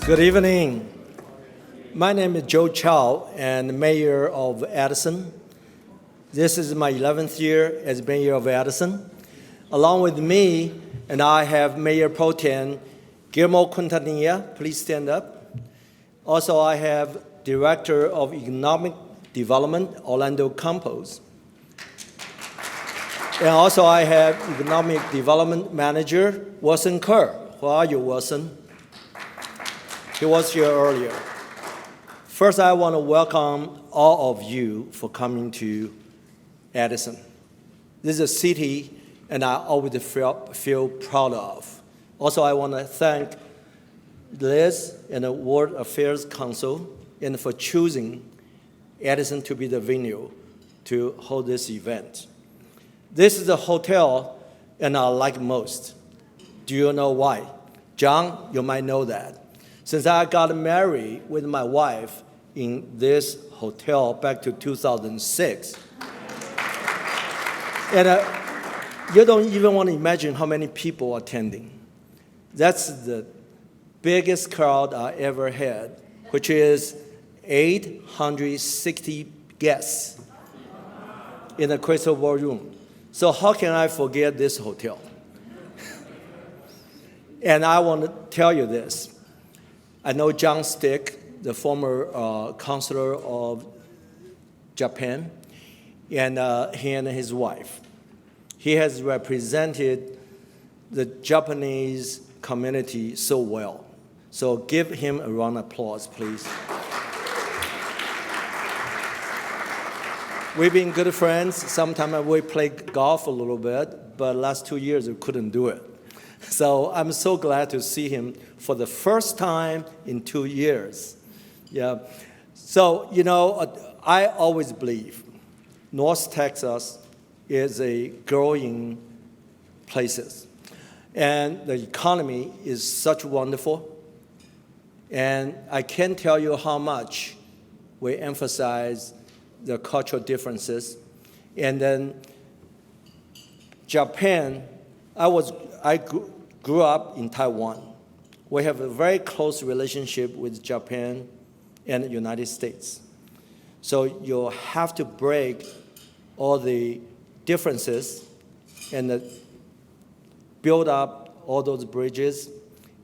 Good evening. My name is Joe Chow, and Mayor of Addison. This is my 11th year as Mayor of Addison. Along with me, and I have Mayor Pro Tem Guillermo Quintanilla. Please stand up. Also, I have Director of Economic Development, Orlando Campos. And also, I have Economic Development Manager, Wilson Kerr. Where are you, Wilson? He was here earlier. First, I want to welcome all of you for coming to Addison. This is a city and I always feel proud of. Also, I want to thank Liz and the World Affairs Council and for choosing Addison to be the venue to hold this event. This is a hotel and I like most. Do you know why? John, you might know that. Since I got married with my wife in this hotel back to 2006. And you don't even want to imagine how many people attending. That's the biggest crowd I ever had, which is 860 guests in the Crystal Ballroom. So how can I forget this hotel? And I want to tell you this. I know John Stick, the former consular of Japan, and he and his wife. He has represented the Japanese community so well. So give him a round of applause, please. We've been good friends. Sometimes we play golf a little bit, but last 2 years we couldn't do it. So I'm so glad to see him for the first time in 2 years. Yeah. So, I always believe North Texas is a growing place. And the economy is such wonderful. And I can't tell you how much we emphasize the cultural differences. And then Japan, I grew up in Taiwan. We have a very close relationship with Japan and the United States. So you have to break all the differences and build up all those bridges,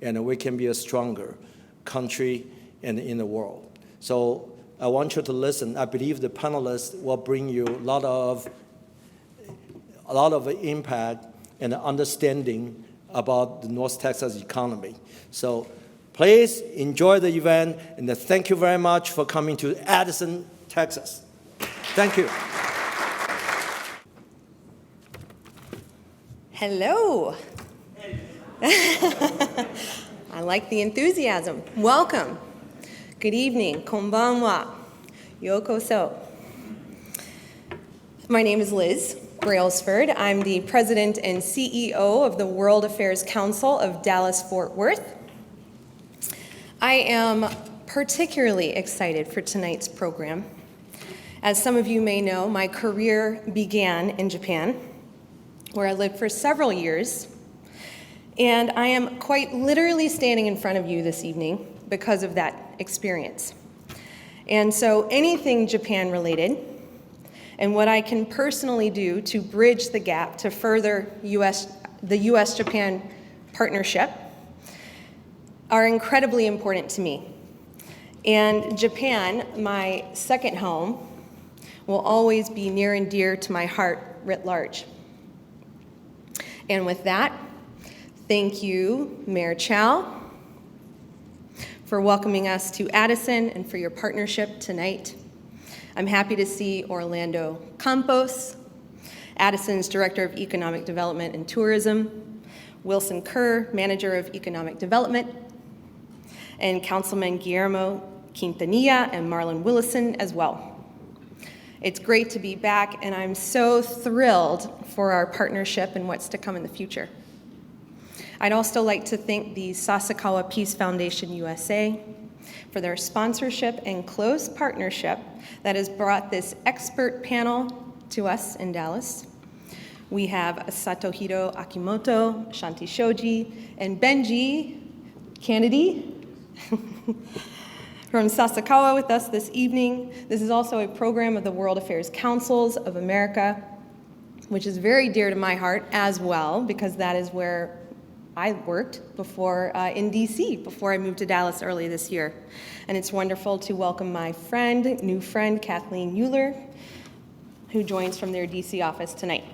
and we can be a stronger country and in the world. So I want you to listen. I believe the panelists will bring you a lot of impact and understanding about the North Texas economy. So please enjoy the event, and thank you very much for coming to Addison, Texas. Thank you. Hello. I like the enthusiasm. Welcome. Good evening. Konbanwa. Yokoso. My name is Liz Brailsford. I'm the president and CEO of the World Affairs Council of Dallas-Fort Worth. I am particularly excited for tonight's program. As some of you may know, my career began in Japan, where I lived for several years, and I am quite literally standing in front of you this evening because of that experience. And so anything Japan related, and what I can personally do to bridge the gap to further the US-Japan partnership are incredibly important to me. And Japan, my second home, will always be near and dear to my heart writ large. And with that, thank you, Mayor Chow, for welcoming us to Addison and for your partnership tonight. I'm happy to see Orlando Campos, Addison's Director of Economic Development and Tourism, Wilson Kerr, Manager of Economic Development, and Councilman Guillermo Quintanilla and Marlon Willison as well. It's great to be back, and I'm so thrilled for our partnership and what's to come in the future. I'd also like to thank the Sasakawa Peace Foundation USA for their sponsorship and close partnership that has brought this expert panel to us in Dallas. We have Satohiro Akimoto, Shanti Shoji, and Benji Kennedy From Sasakawa with us this evening. This is also a program of the World Affairs Councils of America, which is very dear to my heart as well, because that is where I worked before in DC, before I moved to Dallas early this year. And it's wonderful to welcome my new friend, Kathleen Euler, who joins from their DC office tonight.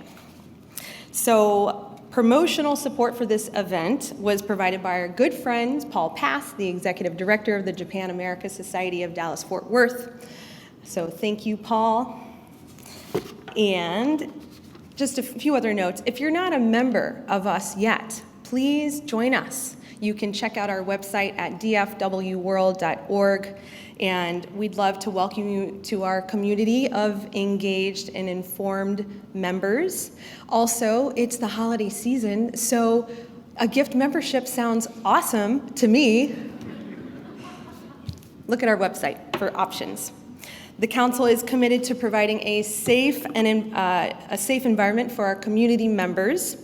So promotional support for this event was provided by our good friend, Paul Pass, the Executive Director of the Japan-America Society of Dallas-Fort Worth. So thank you, Paul. And just a few other notes. If you're not a member of us yet, please join us. You can check out our website at dfwworld.org, and we'd love to welcome you to our community of engaged and informed members. Also, it's the holiday season, so a gift membership sounds awesome to me. Look at our website for options. The Council is committed to providing a safe environment for our community members.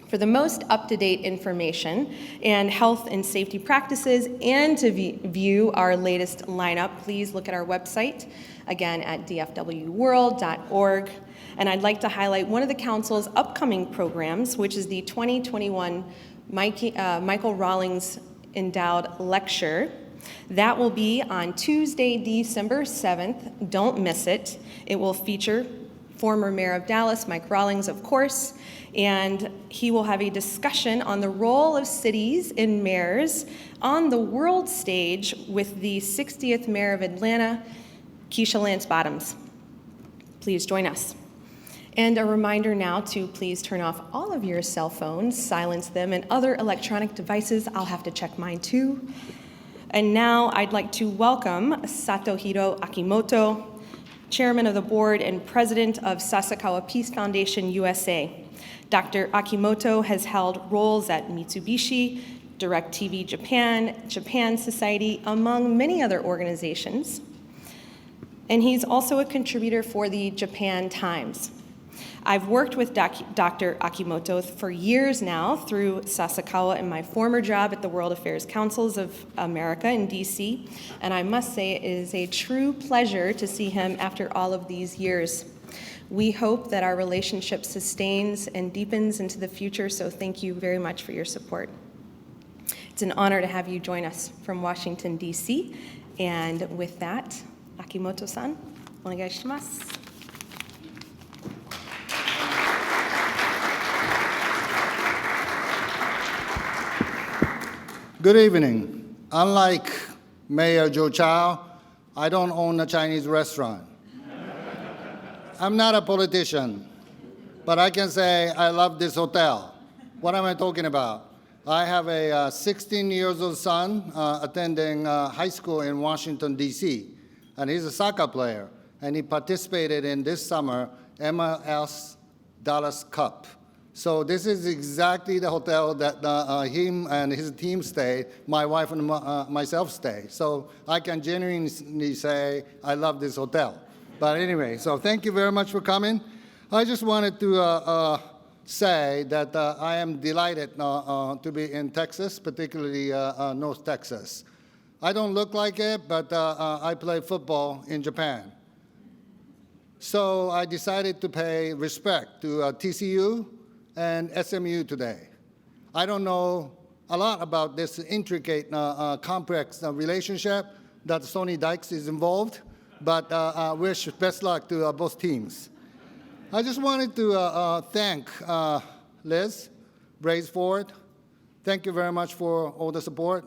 For the most up-to-date information and health and safety practices, and to view our latest lineup, please look at our website, again at dfwworld.org. And I'd like to highlight one of the Council's upcoming programs, which is the 2021 Michael Rawlings Endowed Lecture. That will be on Tuesday, December 7th. Don't miss it. It will feature former Mayor of Dallas, Mike Rawlings, of course, and he will have a discussion on the role of cities and mayors on the world stage with the 60th Mayor of Atlanta, Keisha Lance Bottoms. Please join us. And a reminder now to please turn off all of your cell phones, silence them, and other electronic devices. I'll have to check mine too. And now I'd like to welcome Satohiro Akimoto, Chairman of the Board and President of Sasakawa Peace Foundation USA. Dr. Akimoto has held roles at Mitsubishi, DirecTV Japan, Japan Society, among many other organizations. And he's also a contributor for the Japan Times. I've worked with Dr. Akimoto for years now through Sasakawa in my former job at the World Affairs Councils of America in DC, and I must say it is a true pleasure to see him after all of these years. We hope that our relationship sustains and deepens into the future, so thank you very much for your support. It's an honor to have you join us from Washington, DC, and with that, Akimoto-san, onegai shimasu. Good evening. Unlike Mayor Joe Chow, I don't own a Chinese restaurant. I'm not a politician, but I can say I love this hotel. What am I talking about? I have a 16-year-old son attending high school in Washington, D.C., and he's a soccer player, and he participated in this summer MLS Dallas Cup. So this is exactly the hotel that him and his team stay, my wife and myself stay. So I can genuinely say I love this hotel. But anyway, so thank you very much for coming. I just wanted to say that I am delighted to be in Texas, particularly North Texas. I don't look like it, but I play football in Japan. So I decided to pay respect to TCU and SMU today. I don't know a lot about this intricate, complex relationship that Sonny Dykes is involved, but I wish best luck to both teams. I just wanted to thank Liz Braisford. Thank you very much for all the support.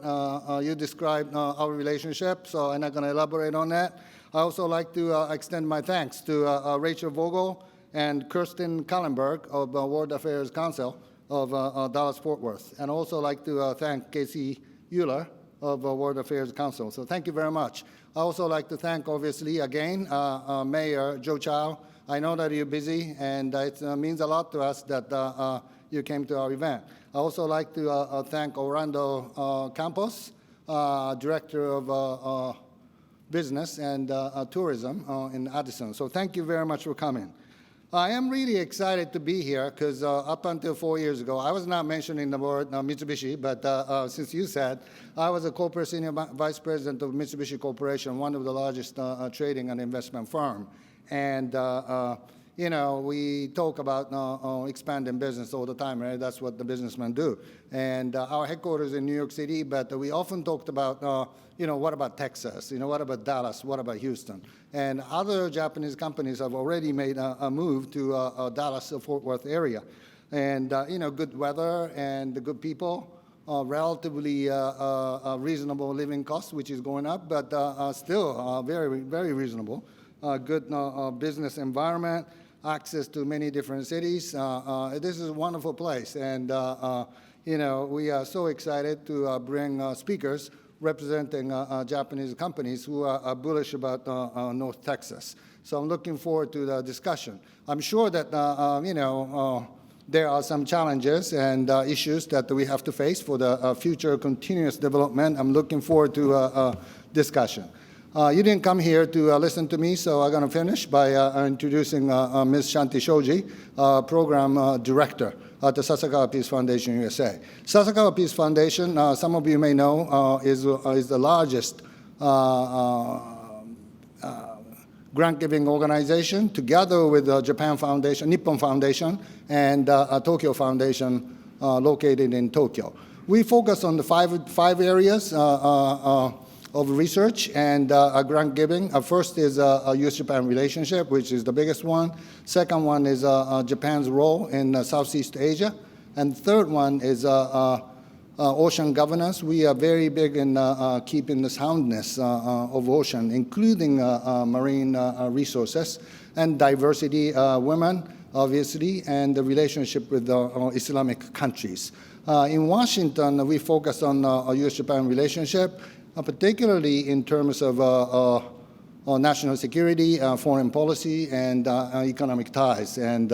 You described our relationship, so I'm not going to elaborate on that. I also like to extend my thanks to Rachel Vogel and Kirsten Kallenberg of the World Affairs Council of Dallas-Fort Worth. And also like to thank Casey Euler of World Affairs Council. So thank you very much. I also like to thank, obviously, again, Mayor Joe Chow. I know that you're busy, and it means a lot to us that you came to our event. I also like to thank Orlando Campos, Director of Business and Tourism in Addison. So thank you very much for coming. I am really excited to be here because up until 4 years ago, I was not mentioning the word Mitsubishi, but since you said, I was a corporate senior vice president of Mitsubishi Corporation, one of the largest trading and investment firm. And you know, we talk about expanding business all the time, right? That's what the businessmen do. And our headquarters in New York City, but we often talked about, you know, what about Texas? You know, what about Dallas? What about Houston? And other Japanese companies have already made a move to Dallas, Fort Worth area. And, you know, good weather and good people, relatively reasonable living costs, which is going up, but still very, very reasonable. Good business environment, access to many different cities. This is a wonderful place. And, you know, we are so excited to bring speakers representing Japanese companies who are bullish about North Texas. So I'm looking forward to the discussion. I'm sure that, you know, there are some challenges and issues that we have to face for the future continuous development. I'm looking forward to discussion. You didn't come here to listen to me, so I'm going to finish by introducing Ms. Shanti Shoji, Program Director at the Sasakawa Peace Foundation USA. Sasakawa Peace Foundation, some of you may know, is the largest grant-giving organization, together with the Japan Foundation, Nippon Foundation, and Tokyo Foundation, located in Tokyo. We focus on the five areas of research and grant giving. First is U.S.-Japan relationship, which is the biggest one. Second one is Japan's role in Southeast Asia. And third one is ocean governance. We are very big in keeping the soundness of ocean, including marine resources, and diversity, women, obviously, and the relationship with Islamic countries. In Washington, we focus on U.S.-Japan relationship, particularly in terms of national security, foreign policy, and economic ties. And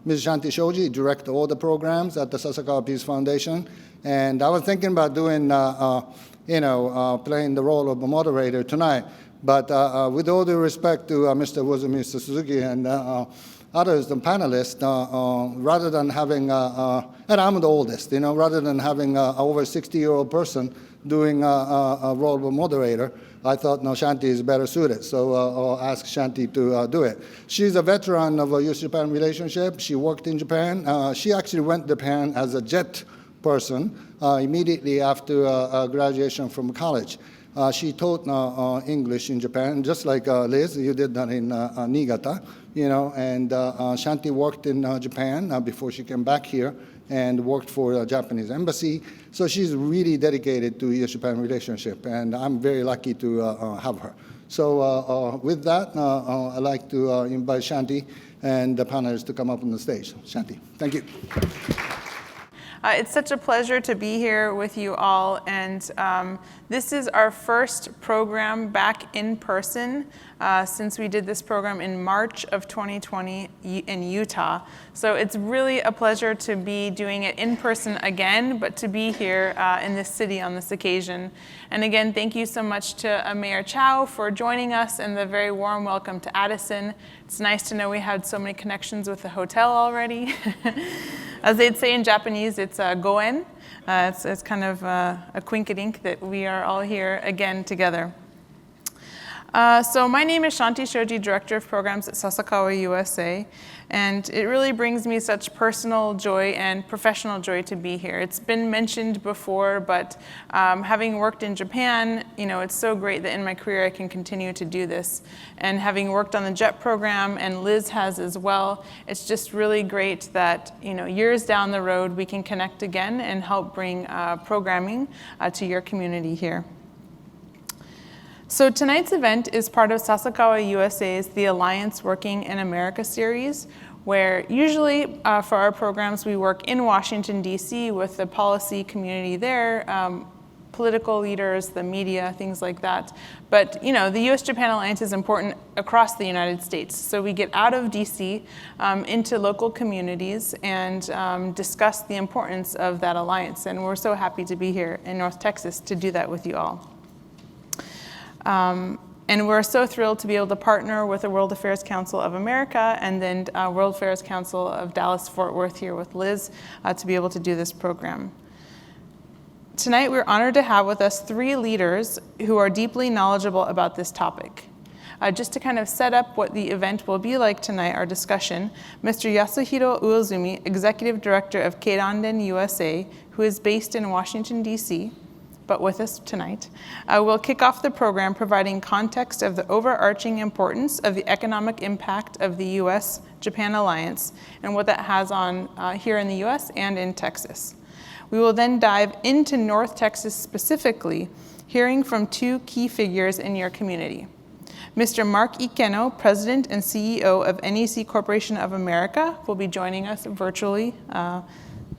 Ms. Shanti Shoji directs all the programs at the Sasakawa Peace Foundation. And I was thinking about doing, you know, playing the role of a moderator tonight. But with all due respect to Mr. Mr. Suzuki and others, the panelists, rather than having, and I'm the oldest, you know, rather than having an over 60-year-old person doing a role of a moderator, I thought, no, Shanti is better suited. So I'll ask Shanti to do it. She's a veteran of a U.S.-Japan relationship. She worked in Japan. She actually went to Japan as a jet person immediately after graduation from college. She taught English in Japan, just like Liz, you did that in Niigata, you know, and Shanti worked in Japan before she came back here and worked for the Japanese embassy. So she's really dedicated to U.S.-Japan relationship, and I'm very lucky to have her. So with that, I'd like to invite Shanti and the panelists to come up on the stage. Shanti, thank you. It's such a pleasure to be here with you all, and this is our first program back in person since we did this program in March of 2020 in Utah. So it's really a pleasure to be doing it in person again, but to be here in this city on this occasion. And again, thank you so much to Mayor Chow for joining us, and the very warm welcome to Addison. It's nice to know we had so many connections with the hotel already. As they'd say in Japanese, it's goen. It's kind of a quinkadink that we are all here again together. So my name is Shanti Shoji, Director of Programs at Sasakawa USA, and it really brings me such personal joy and professional joy to be here. It's been mentioned before, but having worked in Japan, you know, it's so great that in my career I can continue to do this. And having worked on the JET program, and Liz has as well, it's just really great that, you know, years down the road we can connect again and help bring programming to your community here. So tonight's event is part of Sasakawa USA's The Alliance Working in America series, where usually for our programs we work in Washington, D.C. with the policy community there, political leaders, the media, things like that. But you know, the U.S.-Japan Alliance is important across the United States. So we get out of D.C. Into local communities and discuss the importance of that alliance. And we're so happy to be here in North Texas to do that with you all. And we're so thrilled to be able to partner with the World Affairs Council of America and then World Affairs Council of Dallas-Fort Worth here with Liz to be able to do this program. Tonight, we're honored to have with us 3 leaders who are deeply knowledgeable about this topic. Just to kind of set up what the event will be like tonight, our discussion, Mr. Yasuhiro Uozumi, Executive Director of Keidanren USA, who is based in Washington, D.C., but with us tonight, will kick off the program providing context of the overarching importance of the economic impact of the U.S.-Japan alliance and what that has on here in the U.S. and in Texas. We will then dive into North Texas specifically, hearing from 2 key figures in your community. Mr. Mark Ikeno, President and CEO of NEC Corporation of America, will be joining us virtually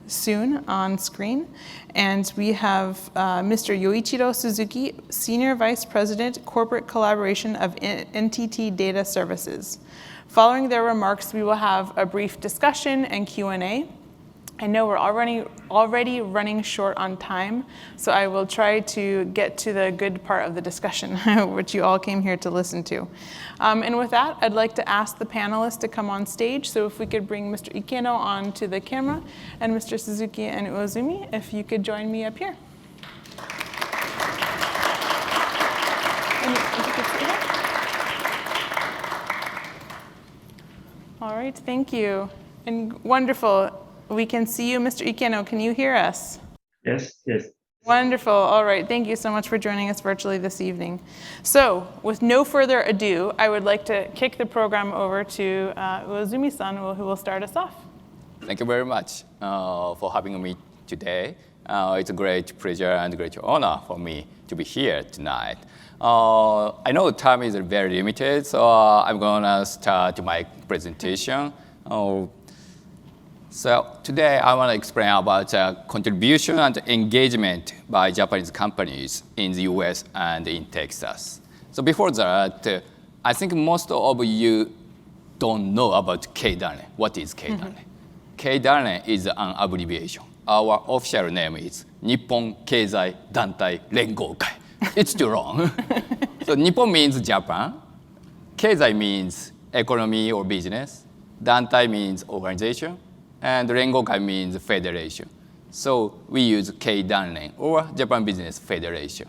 soon on screen. And we have Mr. Yoichiro Suzuki, Senior Vice President, Corporate Collaboration of NTT Data Services. Following their remarks, we will have a brief discussion and Q&A. I know we're already running short on time, so I will try to get to the good part of the discussion, which you all came here to listen to. And with that, I'd like to ask the panelists to come on stage. So if we could bring Mr. Ikeno onto the camera, and Mr. Suzuki and Uozumi, if you could join me up here. And if you could sit here. All right, thank you. And wonderful. We can see you, Mr. Ikeno. Can you hear us? Yes. Wonderful. All right. Thank you so much for joining us virtually this evening. So, with no further ado, I would like to kick the program over to Uozumi-san, who will start us off. Thank you very much for having me today. It's a great pleasure and great honor for me to be here tonight. I know time is very limited, so I'm going to start my presentation. So today I want to explain about contribution and engagement by Japanese companies in the US and in Texas. So before that, I think most of you don't know about Keidanren. What is Keidanren? Keidanren is an abbreviation. Our official name is Nippon Keizai Dantai Rengoukai. It's too long. So Nippon means Japan. Keizai means economy or business. Dantai means organization. And Rengoukai means federation. So we use Keidanren, or Japan Business Federation.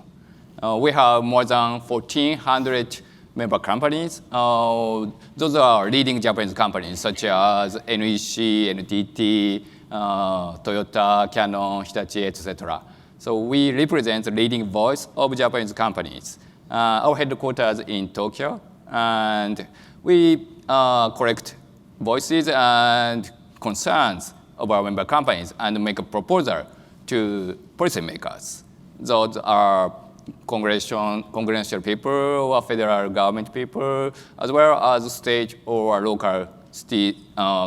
We have more than 1,400 member companies. Those are leading Japanese companies such as NEC, NTT, Toyota, Canon, Hitachi, etc. So we represent the leading voice of Japanese companies. Our headquarters in Tokyo, and we collect voices and concerns of our member companies and make a proposal to policymakers. Those are congressional people or federal government people, as well as state or local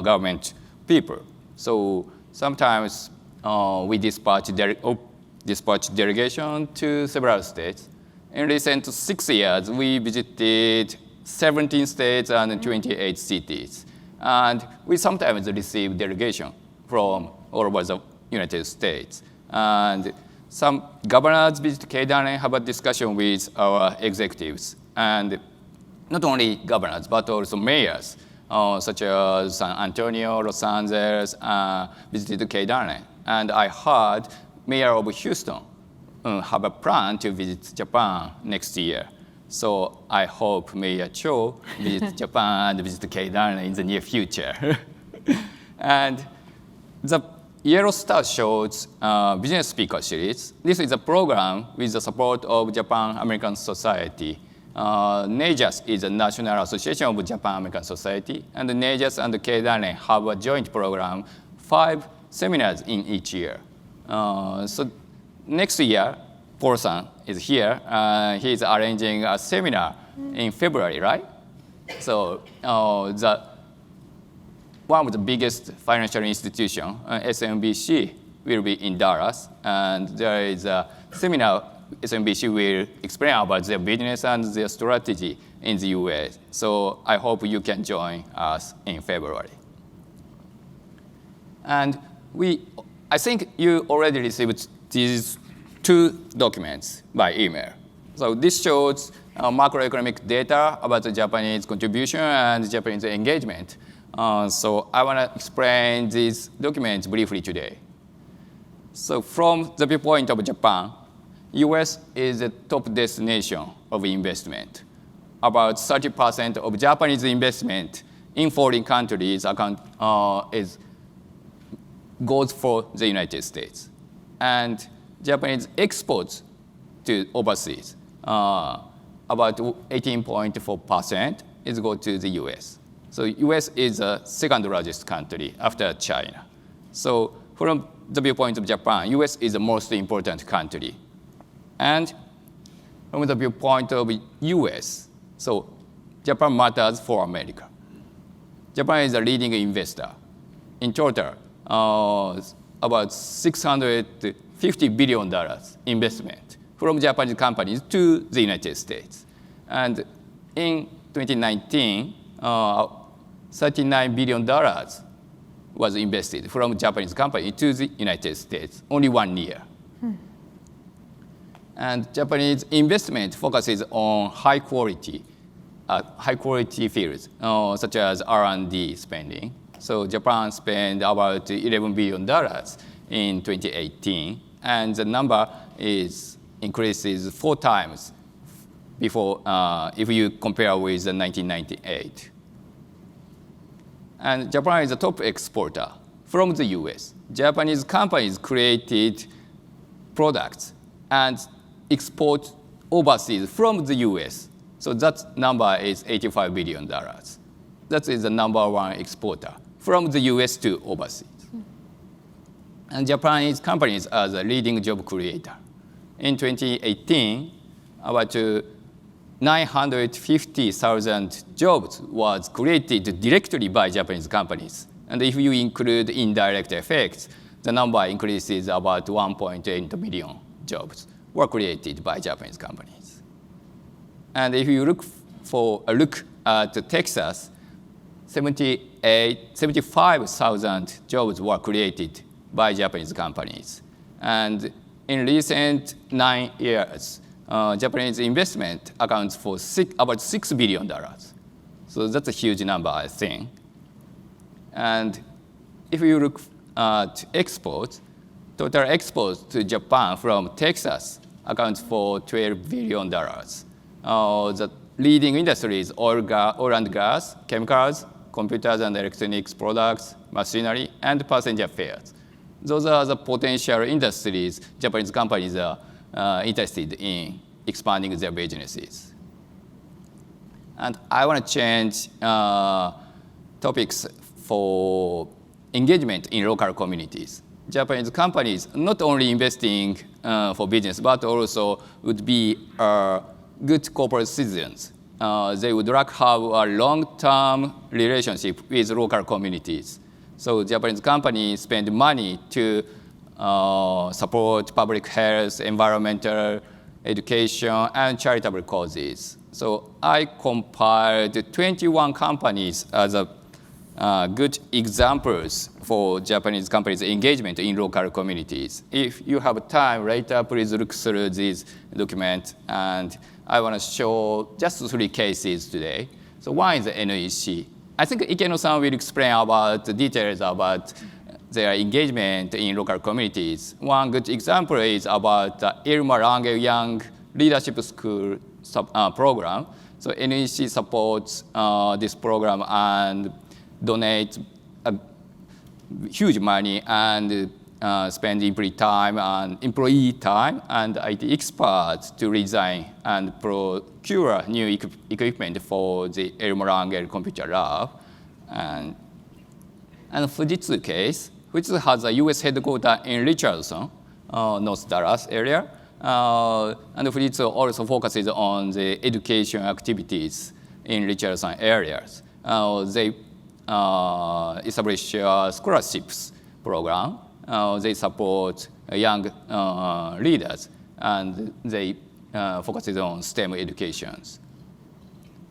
government people. So sometimes we dispatch delegation to several states. In recent 6 years, we visited 17 states and 28 cities. And we sometimes receive delegation from all over the United States. And some governors visit Keidanren, have a discussion with our executives. And not only governors, but also mayors, such as San Antonio, Los Angeles, visited Keidanren. And I heard Mayor of Houston have a plan to visit Japan next year. So I hope Mayor Cho visits Japan and visit Keidanren in the near future. And the Yellow Star shows Business Speaker Series. This is a program with the support of Japan American Society. NAJAS is the National Association of Japan American Society, and NAJAS and Keidanren have a joint program, 5 seminars in each year. So next year, Paul-san is here. He's arranging a seminar in February, right? So one of the biggest financial institutions, SMBC, will be in Dallas. And there is a seminar SMBC will explain about their business and their strategy in the US. So I hope you can join us in February. And I think you already received these 2 documents by email. So this shows macroeconomic data about the Japanese contribution and Japanese engagement. So I want to explain these documents briefly today. So from the viewpoint of Japan, US is the top destination of investment. About 30% of Japanese investment in foreign countries goes for the United States. And Japanese exports to overseas, about 18.4% is go to the US. So US is the second largest country after China. So from the viewpoint of Japan, US is the most important country. And from the viewpoint of US, so Japan matters for America. Japan is a leading investor. In total, about $650 billion investment from Japanese companies to the United States. And in 2019, $39 billion was invested from Japanese company to the United States, only 1 year. And Japanese investment focuses on high quality fields, such as R&D spending. So Japan spent about $11 billion in 2018, and the number increases 4 times before, if you compare with 1998. And Japan is a top exporter from the US. Japanese companies created products and export overseas from the US. So that number is $85 billion. That is the number 1 exporter from the US to overseas. And Japanese companies are the leading job creator. In 2018, about 950,000 jobs was created directly by Japanese companies. And if you include indirect effects, the number increases about 1.8 million jobs were created by Japanese companies. And if you look at Texas, 75,000 jobs were created by Japanese companies. And in recent 9 years, Japanese investment accounts for about $6 billion. So that's a huge number, I think. And if you look at exports, total exports to Japan from Texas accounts for $12 billion. The leading industries, oil and gas, chemicals, computers and electronics products, machinery, and passenger fares. Those are the potential industries Japanese companies are interested in expanding their businesses. And I want to change topics for engagement in local communities. Japanese companies not only investing for business, but also would be good corporate citizens. They would like to have a long-term relationship with local communities. So Japanese companies spend money to support public health, environmental, education, and charitable causes. So I compiled 21 companies as good examples for Japanese companies' engagement in local communities. If you have time later, please look through these documents. And I want to show just 3 cases today. So one is the NEC. I think Ikeno-san will explain about the details about their engagement in local communities. One good example is about the Irma Lange Young Leadership School program. So NEC supports this program and donates huge money and spend employee time and IT experts to design and procure new equipment for the Irma Lange Computer Lab. And Fujitsu case, which has a US headquarters in Richardson, North Dallas area. And Fujitsu also focuses on the education activities in Richardson areas. They establish a scholarships program. They support young leaders, and they focus on STEM educations.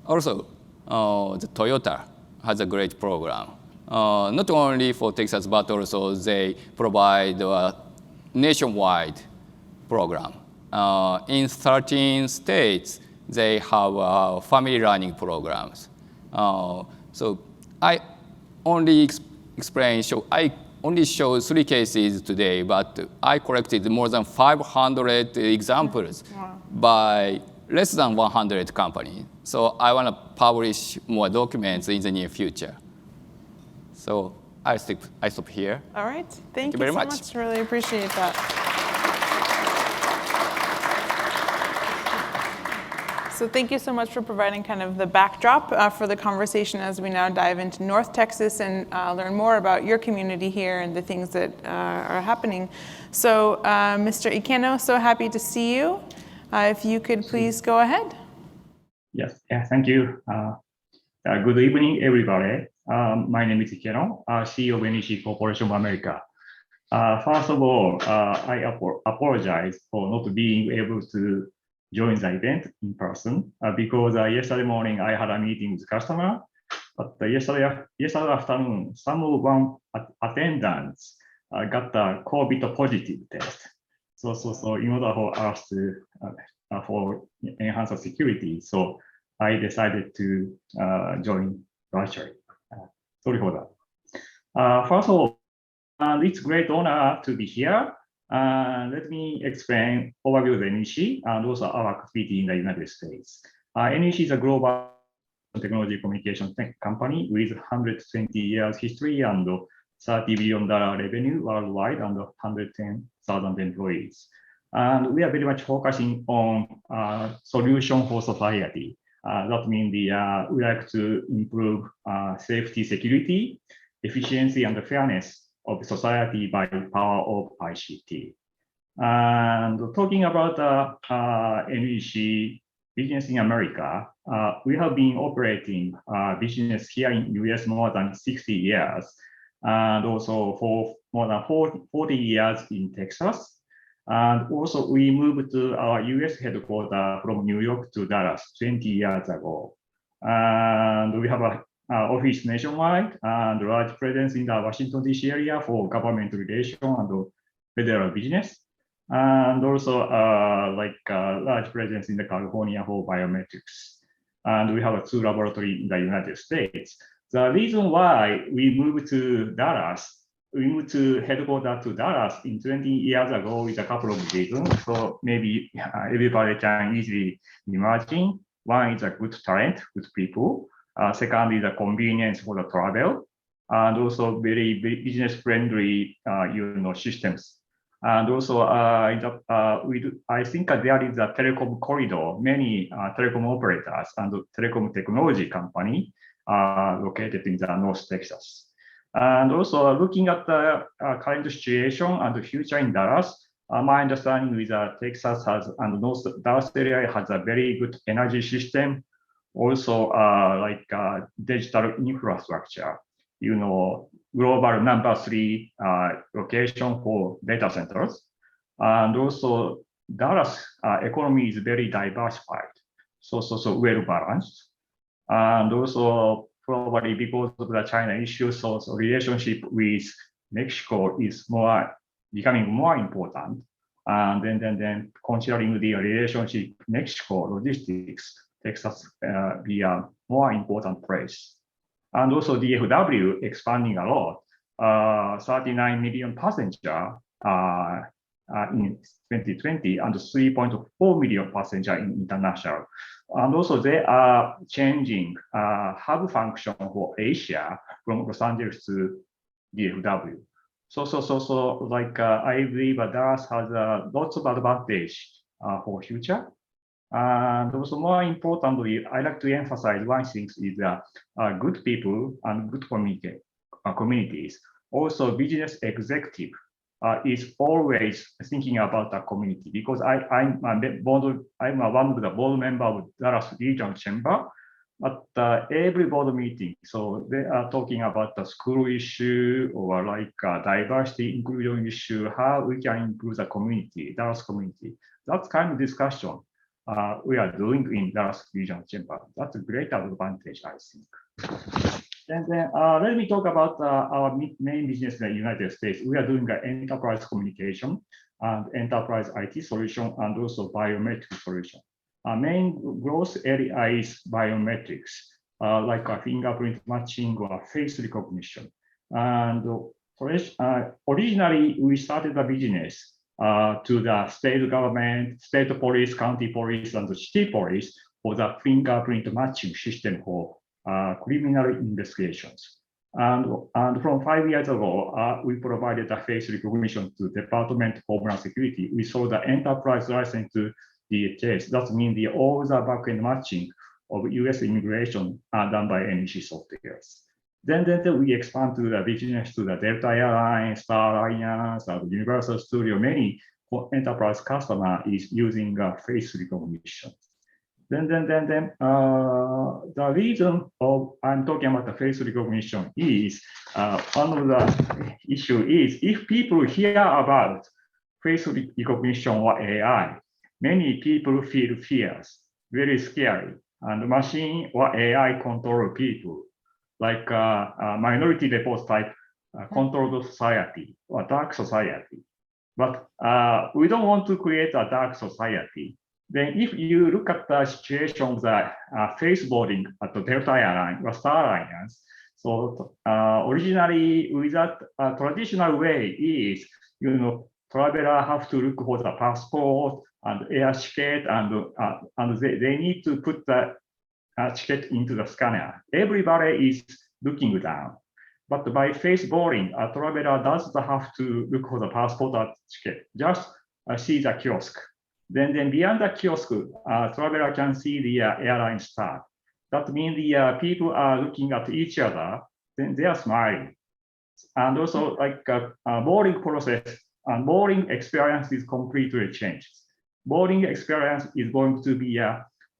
Also, the Toyota has a great program. Not only for Texas, but also they provide a nationwide program. In 13 states, they have family learning programs. So I only I only show 3 cases today, but I collected more than 500 examples by less than 100 companies. So I want to publish more documents in the near future. So I stop here. All right. Thank you very so much. much. Really appreciate that. So thank you so much for providing kind of the backdrop for the conversation as we now dive into North Texas and learn more about your community here and the things that are happening. So Mr. Ikeno, so happy to see you. If you could please go ahead. Yes, yeah, thank you. Good evening, everybody. My name is Ikeno, CEO of NEC Corporation of America. First of all, I apologize for not being able to join the event in person because yesterday morning I had a meeting with customer, but yesterday afternoon, some of one attendants got a COVID positive test. So in order for us to for enhance the security, so I decided to join virtually. Sorry for that. First of all, it's a great honor to be here. Let me explain overview of NEC and also our activity in the United States. NEC is a global technology communication company with 120 years history and $30 billion revenue worldwide and 110,000 employees. And we are very much focusing on solution for society. That means we like to improve safety, security, efficiency, and the fairness of society by the power of ICT. And talking about NEC business in America, we have been operating business here in US more than 60 years, and also for more than 40 years in Texas. And also we moved to our US headquarters from New York to Dallas 20 years ago. And we have a office nationwide and large presence in the Washington, D.C. area for government relations and federal business. And also large presence in the California for biometrics. And we have 2 laboratories in the United States. The reason why we moved to Dallas, we moved to headquarters to Dallas in 20 years ago with a couple of reasons. So maybe everybody can easily imagine. One is a good talent, good people. Second is the convenience for the travel, and also very business friendly, systems. And also, I think there is a telecom corridor. Many telecom operators and telecom technology company are located in the North Texas. And also, looking at the current situation and the future in Dallas, my understanding is that Texas has and North Dallas area has a very good energy system. Also, digital infrastructure, global number 3 location for data centers. And also, Dallas economy is very diversified, so well balanced. And also, probably because of the China issue, so relationship with Mexico is becoming more important. And then considering the relationship Mexico logistics, Texas be a more important place. And also DFW expanding a lot, 39 million passenger in 2020 and 3.4 million passenger in international. And also they are changing hub function for Asia from Los Angeles to DFW. I believe Dallas has lots of advantage for future. And also more importantly, I like to emphasize one thing is good people and good communities. Also business executive is always thinking about the community because I'm one of the board member of Dallas Regional Chamber. But every board meeting, so they are talking about the school issue or diversity inclusion issue, how we can improve the community, Dallas community. That's kind of discussion we are doing in Dallas Regional Chamber. That's a great advantage, I think. And then let me talk about our main business in the United States. We are doing enterprise communication and enterprise IT solution and also biometric solution. Main growth area is biometrics, like fingerprint matching or face recognition. And originally, we started the business to the state government, state police, county police, and the city police for the fingerprint matching system for criminal investigations. And from 5 years ago, we provided the face recognition to Department of Homeland Security. We sold the enterprise license to DHS. That means all the backend matching of US immigration are done by NEC softwares. Then we expand to the business to the Delta Airlines, Star Alliance, and Universal Studio. Many enterprise customer is using face recognition. The reason of I'm talking about the face recognition is one of the issue is if people hear about face recognition or AI, many people feel fears, very scary, and machine or AI control people, like minority report type controlled society or dark society. But we don't want to create a dark society. Then if you look at the situation of the face boarding at the Delta Airlines or Star Alliance, so originally with that traditional way is, traveler have to look for the passport and air ticket and they need to put the ticket into the scanner. Everybody is looking down. But by face boarding, a traveler doesn't have to look for the passport or ticket, just see the kiosk. Then beyond the kiosk, traveler can see the airline staff. That means the people are looking at each other, then they are smiling. And also like boarding process and boarding experience is completely changed. Boarding experience is going to be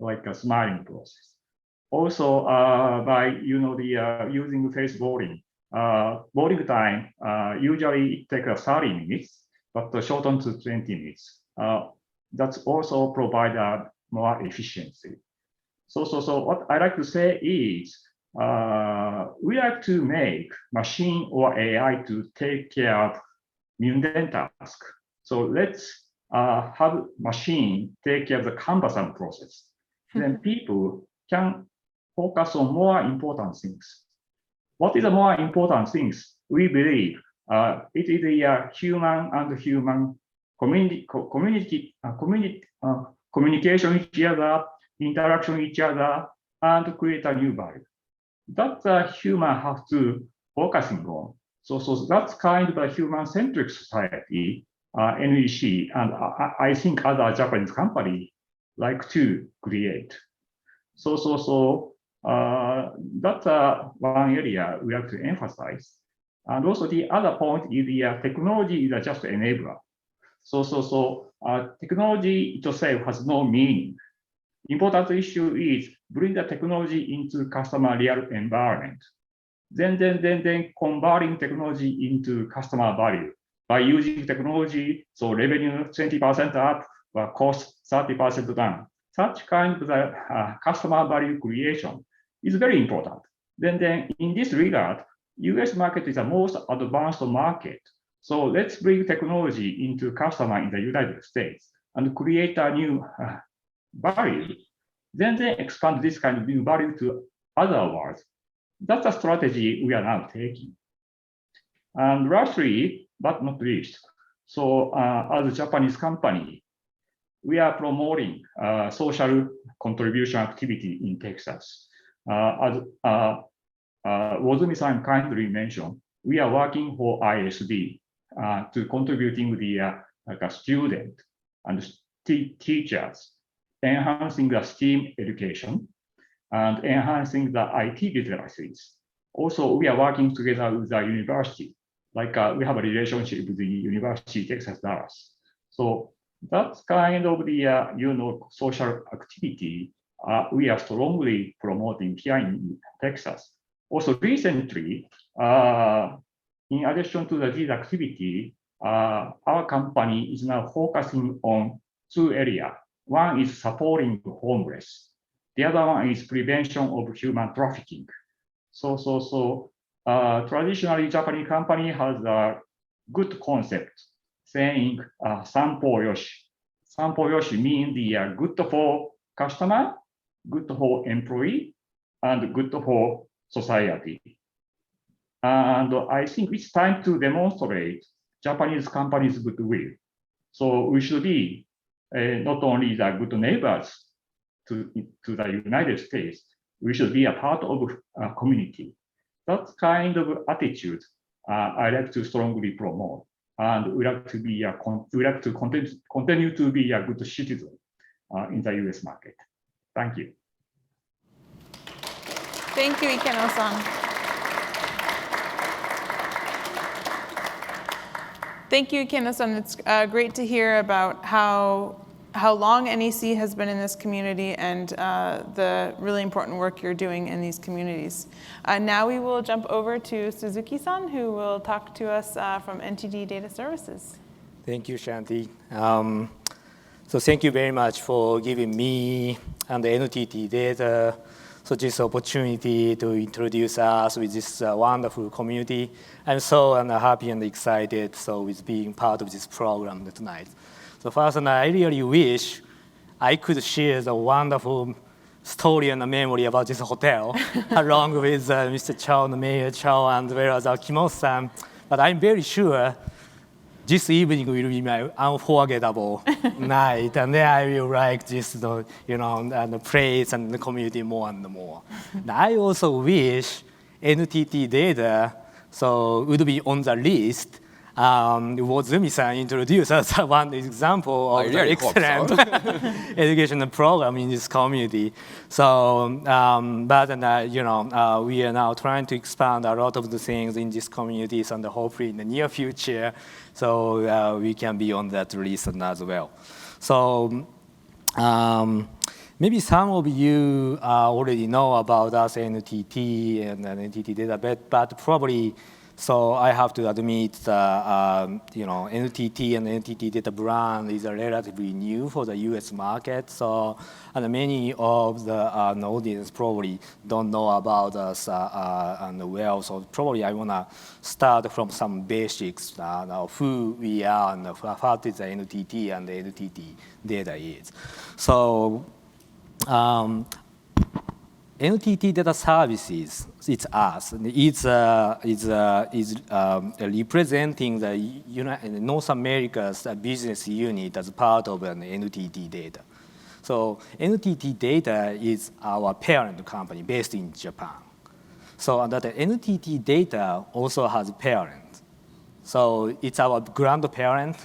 like a smiling process. Also by using face boarding, boarding time usually it takes 30 minutes, but shortened to 20 minutes. That's also provide more efficiency. So what I like to say is we like to make machine or AI to take care of mundane tasks. So let's have machine take care of the cumbersome process. Then people can focus on more important things. What is the more important things? We believe it is the human and human communication with each other, interaction with each other, and create a new value. That's a human have to focusing on. So that's kind of a human-centric society, NEC, and I think other Japanese company like to create. So that's one area we have to emphasize. And also the other point is the technology is just an enabler. So technology itself has no meaning. Important issue is bring the technology into customer real environment. Then converting technology into customer value by using technology. So revenue 20% up, but cost 30% down. Such kind of customer value creation is very important. Then in this regard, US market is the most advanced market. So let's bring technology into customer in the United States and create a new value. Then they expand this kind of new value to other worlds. That's a strategy we are now taking. And lastly, but not least, so as a Japanese company, we are promoting social contribution activity in Texas. As Wozumi-san kindly mentioned, we are working for ISD to contributing the like a student and teachers, enhancing the STEAM education and enhancing the IT literacies. Also, we are working together with the university. Like we have a relationship with the University of Texas Dallas. So that's kind of the social activity we are strongly promoting here in Texas. Also recently, in addition to these activity, our company is now focusing on two areas. One is supporting the homeless. The other one is prevention of human trafficking. Traditionally, Japanese company has a good concept saying "sanpo yoshi." Sanpo yoshi means the good for customer, good for employee, and good for society. And I think it's time to demonstrate Japanese companies' goodwill. So we should be not only the good neighbors to the United States, we should be a part of a community. That kind of attitude I like to strongly promote, and we like to continue to be a good citizen in the U.S. market. Thank you. Thank you, Ikeno-san. Thank you, Ikeno-san. It's great to hear about how long NEC has been in this community and the really important work you're doing in these communities. Now we will jump over to Suzuki-san, who will talk to us from NTT Data Services. Thank you, Shanti. So thank you very much for giving me and the NTT Data this opportunity to introduce us with this wonderful community. I'm so happy and excited with being part of this program tonight. So first, I really wish I could share the wonderful story and memory about this hotel along with Mr. Chow, Mayor Chow, and well as Kimoto-san. But I'm very sure this evening will be my unforgettable night, and then I will like this, and the praise and the community more and more. And I also wish NTT Data would be on the list. Wozumi-san introduced us one example of the excellent educational program in this community. So, we are now trying to expand a lot of the things in these communities, and hopefully in the near future, so we can be on that list as well. So, maybe some of you already know about us, NTT and NTT Data, but probably. So I have to admit, NTT and NTT Data brand is relatively new for the U.S. market. So, and many of the audience probably don't know about us well. So probably I want to start from some basics of who we are and what is the NTT and the NTT Data is. So. NTT Data Services, it's us. It's representing the North America's business unit as part of an NTT Data. So NTT Data is our parent company based in Japan. So that NTT Data also has a parent. So it's our grandparent,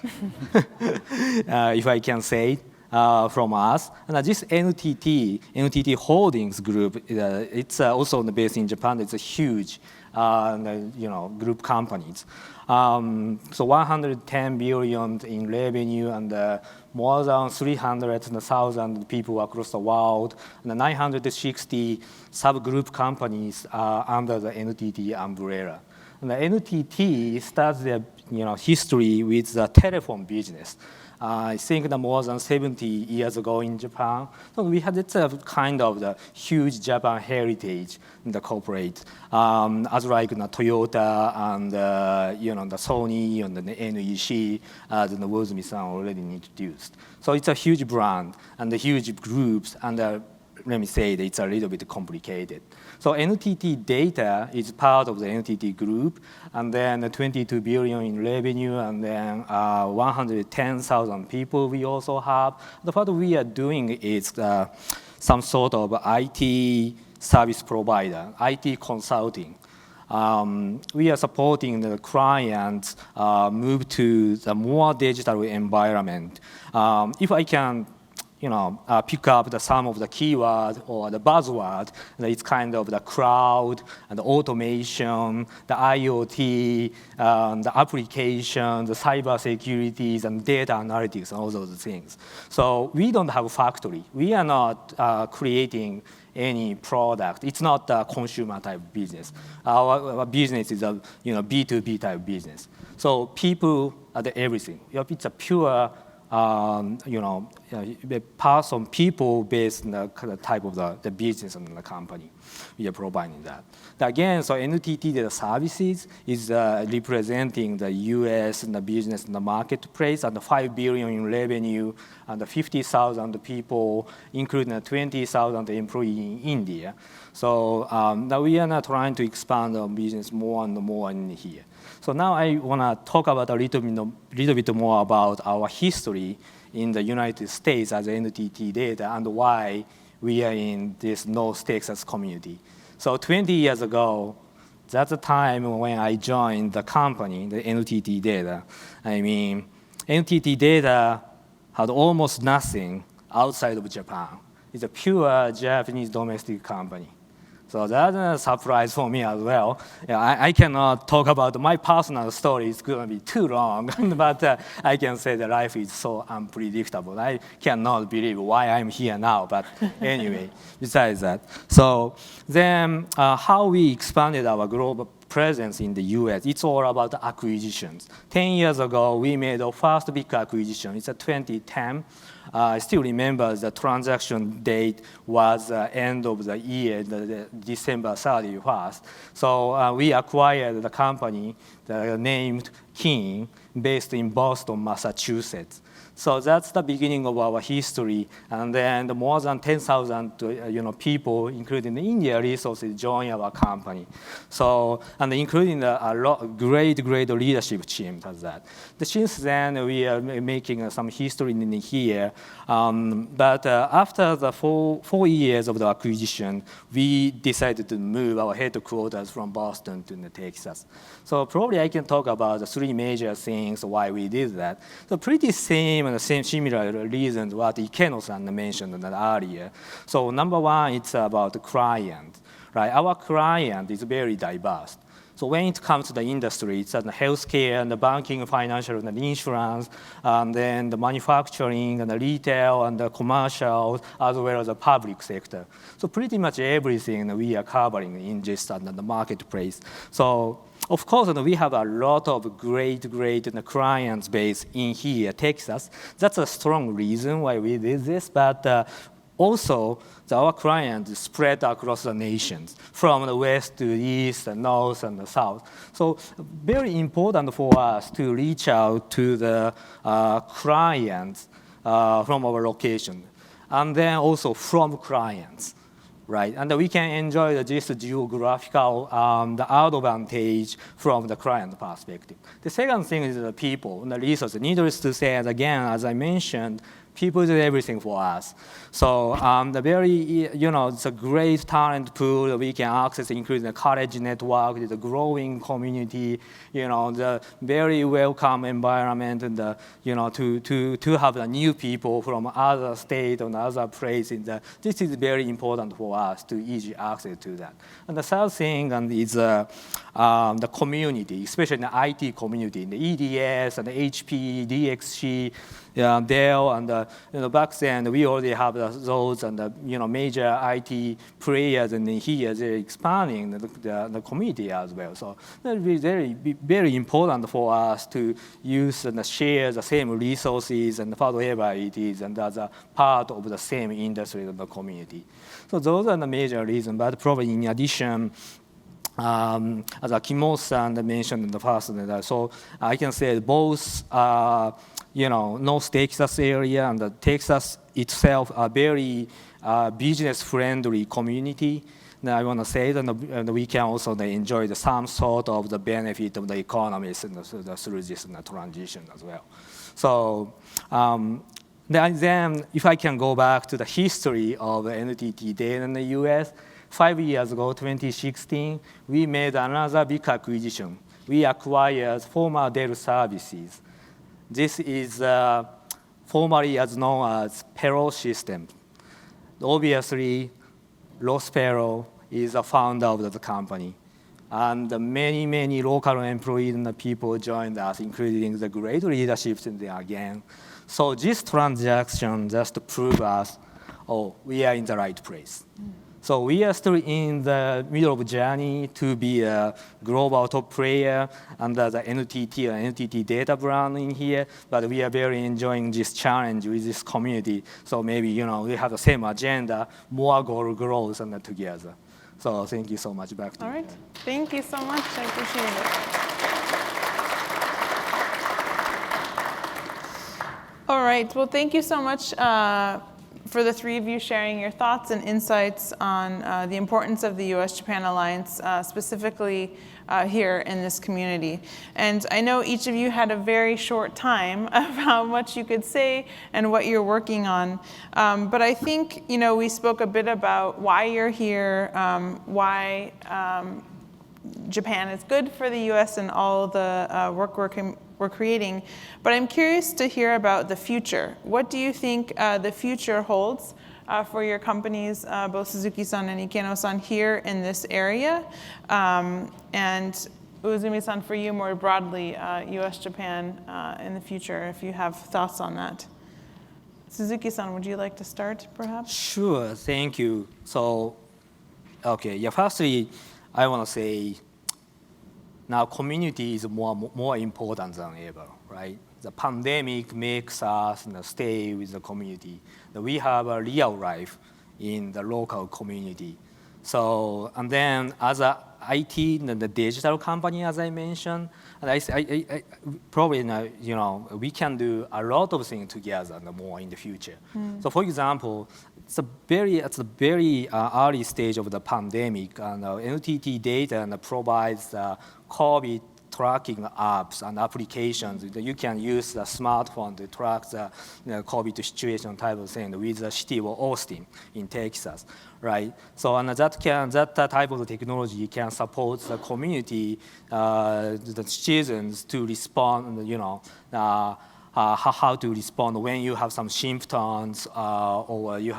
if I can say. From us, and this NTT Holdings Group, it's also based in Japan. It's a huge, group companies. So 110 billion in revenue and more than 300,000 people across the world, and 960 subgroup companies under the NTT umbrella. And the NTT starts their history with the telephone business. I think that more than 70 years ago in Japan, so we had a kind of the huge Japan heritage in the corporate, as like Toyota and the Sony and the NEC, as the Wozumi-san already introduced. So it's a huge brand and the huge groups, and let me say that it's a little bit complicated. So NTT Data is part of the NTT group, and then 22 billion in revenue, and then 110,000 people we also have. What we are doing is some sort of IT service provider, IT consulting. We are supporting the clients move to the more digital environment. If I can pick up some of the keywords or the buzzword, it's kind of the cloud and the automation, the IoT, the application, the cyber securities and data analytics and all those things. So we don't have a factory. We are not creating any product. It's not a consumer type business. Our business is a B2B type business. So people are the everything. It's a pure person, people-based type of the business and the company. we are providing that. Again, so NTT Data Services is representing the US and the business and the marketplace and the $5 billion in revenue and the 50,000 people, including 20,000 employees in India. So now we are now trying to expand our business more and more in here. So now I want to talk about a little bit more about our history in the United States as NTT Data and why we are in this North Texas community. So 20 years ago, that's the time when I joined the company, the NTT Data. I mean, NTT Data had almost nothing outside of Japan. It's a pure Japanese domestic company. So that's a surprise for me as well. I cannot talk about my personal story. It's going to be too long. But I can say that life is so unpredictable. I cannot believe why I'm here now. But anyway, besides that. So then how we expanded our global presence in the US, it's all about the acquisitions. 10 years ago, we made our first big acquisition. It's a 2010. I still remember the transaction date was end of the year, the December 31st. So we acquired the company named King, based in Boston, Massachusetts. So that's the beginning of our history. And then more than 10,000 people, including the India resources, joined our company. So, and including a great leadership team does that. Since then, we are making some history in here. But after the four years of the acquisition, we decided to move our headquarters from Boston to Texas. So probably I can talk about the three major things why we did that. So pretty same similar reasons what Ikeno-san mentioned earlier. So number one, it's about the client, right? Our client is very diverse. So when it comes to the industry, it's the healthcare and the banking, financial, and the insurance, and then the manufacturing and the retail and the commercial, as well as the public sector. So pretty much everything we are covering in just the marketplace. So of course, we have a lot of great clients base in here, Texas. That's a strong reason why we did this, but also, our clients spread across the nations, from the west to the east, the north, and the south. So very important for us to reach out to the clients from our location, and then also from clients, right? And we can enjoy this geographical advantage from the client perspective. The second thing is the people and the resources. Needless to say, again, as I mentioned, people is everything for us. So it's a great talent pool that we can access, including the college network, the growing community, the very welcome environment, and to have the new people from other states and other places. This is very important for us to easy access to that. And the third thing is the community, especially the IT community, the EDS and the HP, DXC, Dell, and back then we already have those and the major IT players, and here they're expanding the community as well. So that will be very important for us to use and share the same resources and whatever it is, and as a part of the same industry and the community. So those are the major reasons. But probably in addition, as Kimo-san mentioned in the past, so I can say both. North Texas area and the Texas itself are very business-friendly community. Now I want to say that we can also enjoy some sort of the benefit of the economies and through this transition as well. So then if I can go back to the history of the NTT Data in the US, 5 years ago, 2016, we made another big acquisition. We acquired former Dell Services. This is formerly as known as Perot Systems. Obviously, Ross Perot is the founder of the company. And many local employees and people joined us, including the great leadership in there again. So this transaction just proves us, we are in the right place. So we are still in the middle of the journey to be a global top player under the NTT and NTT Data brand in here, but we are very enjoying this challenge with this community. So maybe, we have the same agenda, more goal growth and together. So thank you so much. Back to All you. right. Thank you so much. I appreciate it. All right. Well, thank you so much for the three of you sharing your thoughts and insights on the importance of the U.S.-Japan alliance, specifically here in this community. And I know each of you had a very short time of how much you could say and what you're working on. But I think, we spoke a bit about why you're here, why Japan is good for the U.S. and all the work we're creating. But I'm curious to hear about the future. What do you think the future holds for your companies, both Suzuki-san and Ikeno-san, here in this area? And Uzumi-san, for you more broadly, U.S.-Japan in the future, if you have thoughts on that. Suzuki-san, would you like to start, perhaps? Sure, thank you. So, okay, yeah, firstly, I want to say now community is more important than ever, right? The pandemic makes us stay with the community. We have a real life in the local community. So, and then as a IT and the digital company, as I mentioned, and I probably, we can do a lot of things together more in the future. So for example, it's a very early stage of the pandemic, and NTT data provides COVID tracking apps and applications. You can use the smartphone to track the COVID situation type of thing with the city of Austin in Texas, right? So and that type of technology can support the community, the citizens to respond, how to respond when you have some symptoms or you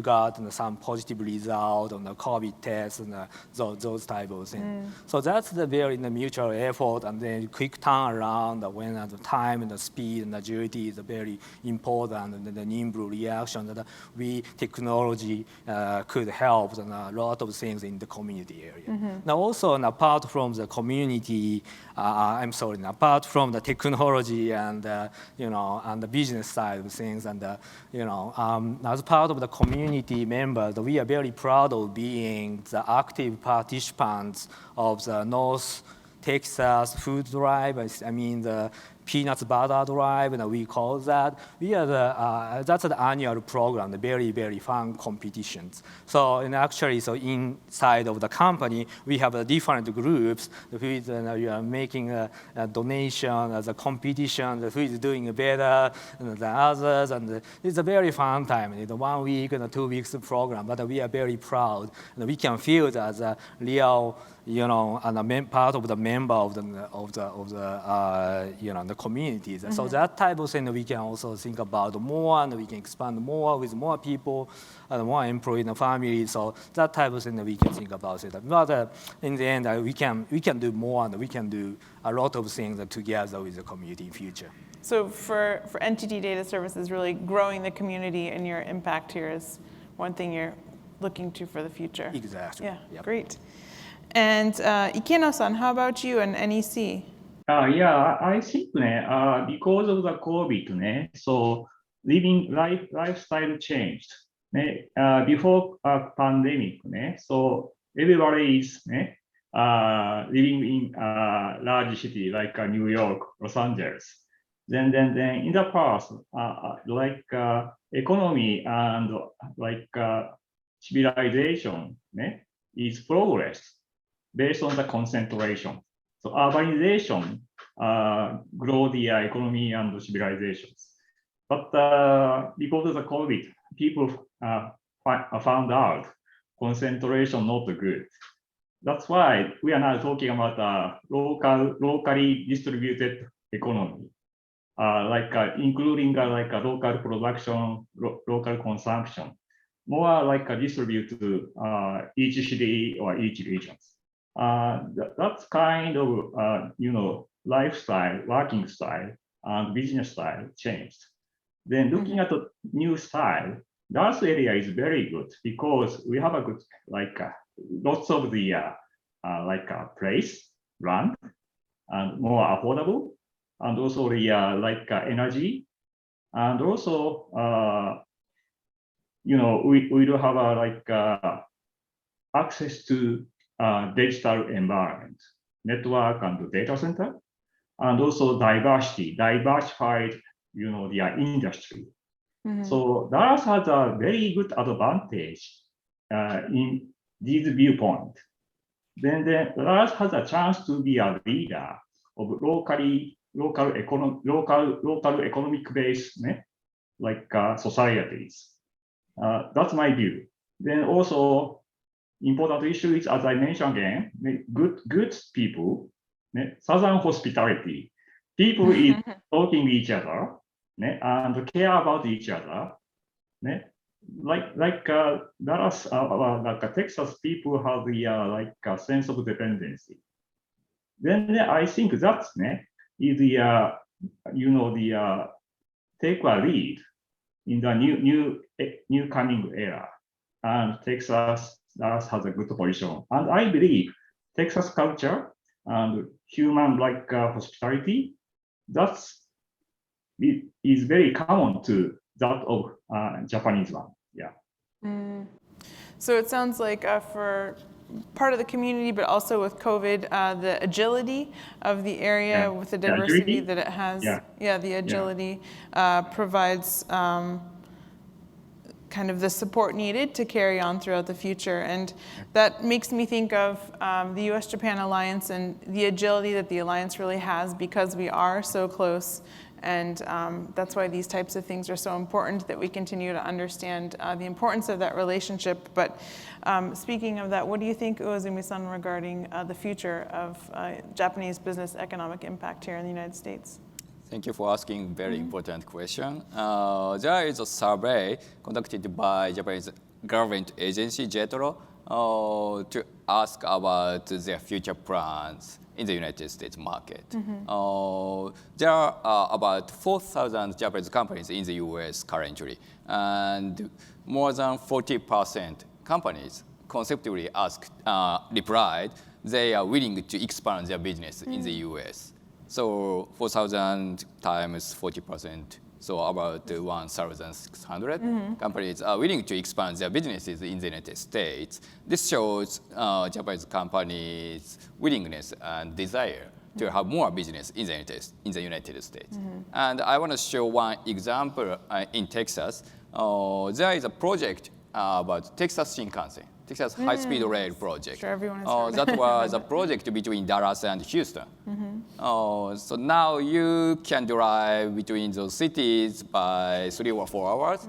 got some positive result on the COVID test and those type of things. So that's the very mutual effort, and then quick turnaround when the time and the speed and agility is very important, and the nimble reaction that technology could help and a lot of things in the community area. Now also, and apart from the community, apart from the technology and and the business side of things, and as part of the community members, we are very proud of being the active participants of the North Texas Food Drive. I mean the Peanuts Butter Drive, and we call that. We are that's the annual program, the very fun competitions. So and actually, so inside of the company, we have different groups who we are making a donation as a competition, who is doing better than others, and it's a very fun time. It's a 1 week and a 2 weeks program, but we are very proud, and we can feel it as a real, and a part of the member of the communities. So that type of thing we can also think about more, and we can expand more with more people and more employees and families. So that type of thing we can think about it. But in the end, we can do more, and we can do a lot of things together with the community in future. So for NTT Data Services, really growing the community and your impact here is one thing you're looking to for the future. Exactly. Yeah, yep. Great. And Ikeno-san, how about you and NEC? Yeah, I think because of the COVID, so lifestyle changed. Before pandemic, so everybody is living in large city like New York, Los Angeles. Then in the past, economy and civilization is progress based on the concentration. So urbanization grow the economy and civilizations. But because of the COVID, people found out concentration not good. That's why we are now talking about locally distributed economy, including local production, local consumption, more like distribute to each city or each region. That kind of lifestyle, working style, and business style changed. Then looking at the new style, that area is very good because we have a good lots of the place, land, and more affordable, and also the energy, and also we do have access to digital environment, network and data center, and also diversified, their industry. So Dallas has a very good advantage in this viewpoint. Then Dallas has a chance to be a leader of local economic based, like societies. That's my view. Then also important issue is, as I mentioned again, good people, Southern hospitality. People is talking to each other, and care about each other. Like Dallas, like Texas people have the like a sense of dependency. Then I think that's is the the take a lead in the new coming era, and Dallas has a good position. And I believe Texas culture and human like hospitality, is very common to that of Japanese one. Yeah. So it sounds like for part of the community, but also with COVID, the agility of the area with the diversity that it has. The agility provides kind of the support needed to carry on throughout the future. And that makes me think of the US-Japan alliance and the agility that the alliance really has because we are so close. And that's why these types of things are so important, that we continue to understand the importance of that relationship. But speaking of that, what do you think, Uozumi-san, regarding the future of Japanese business economic impact here in the United States? Thank you for asking a very important question. There is a survey conducted by Japanese government agency, JETRO, to ask about their future plans in the United States market. There are about 4,000 Japanese companies in the US currently, and more than 40% companies conceptually replied they are willing to expand their business in the US. So 4,000 times 40%, so about 1,600 companies are willing to expand their businesses in the United States. This shows Japanese companies' willingness and desire to have more business in the United States. And I want to show one example in Texas. There is a project about Texas Shinkansen, Texas high-speed rail project. Sure, everyone has heard. That was a project between Dallas and Houston. So now you can drive between those cities by 3 or 4 hours.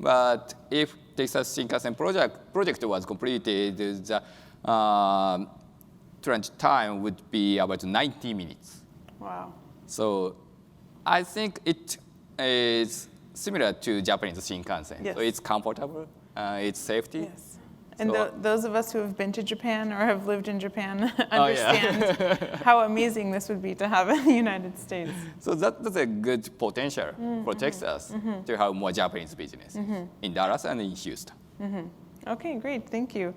But if Texas Shinkansen project was completed, the transit time would be about 90 minutes. Wow. So I think it is similar to Japanese Shinkansen. Yes. So it's comfortable, it's safety. Yes. And So, those of us who have been to Japan or have lived in Japan understand how amazing this would be to have in the United States. So that's a good potential for Texas to have more Japanese business in Dallas and in Houston. Okay, great, thank you.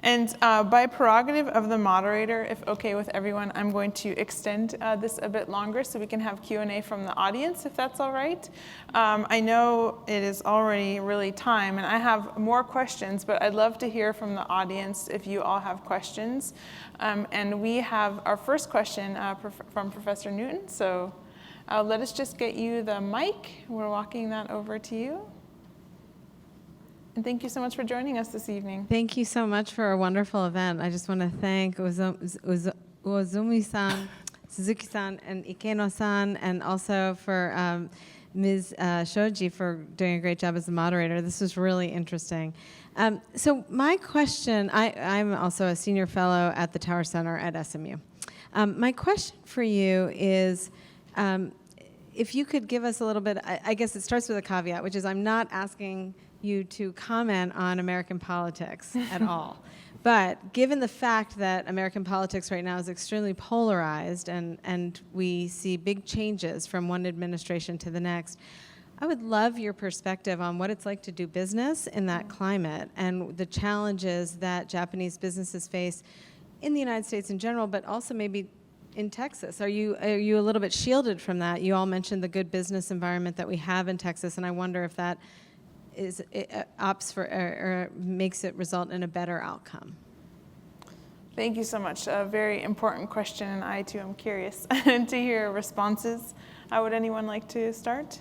And by prerogative of the moderator, if okay with everyone, I'm going to extend this a bit longer so we can have Q&A from the audience, if that's all right. I know it is already really time, and I have more questions, but I'd love to hear from the audience if you all have questions. And we have our first question from Professor Newton, so let us just get you the mic. We're walking that over to you. And thank you so much for joining us this evening. Thank you so much for a wonderful event. I just want to thank Uozumi-san, Suzuki-san, and Ikeno-san, and also for Ms. Shoji for doing a great job as the moderator. This was really interesting. So my question, I'm also a senior fellow at the Tower Center at SMU. My question for you is, if you could give us a little bit, I guess it starts with a caveat, which is I'm not asking you to comment on American politics at all. But given the fact that American politics right now is extremely polarized and we see big changes from one administration to the next, I would love your perspective on what it's like to do business in that climate and the challenges that Japanese businesses face in the United States in general, but also maybe in Texas. Are you a little bit shielded from that? You all mentioned the good business environment that we have in Texas, and I wonder if that is opts for or makes it result in a better outcome. Thank you so much. A very important question, and I too am curious to hear responses. Would anyone like to start?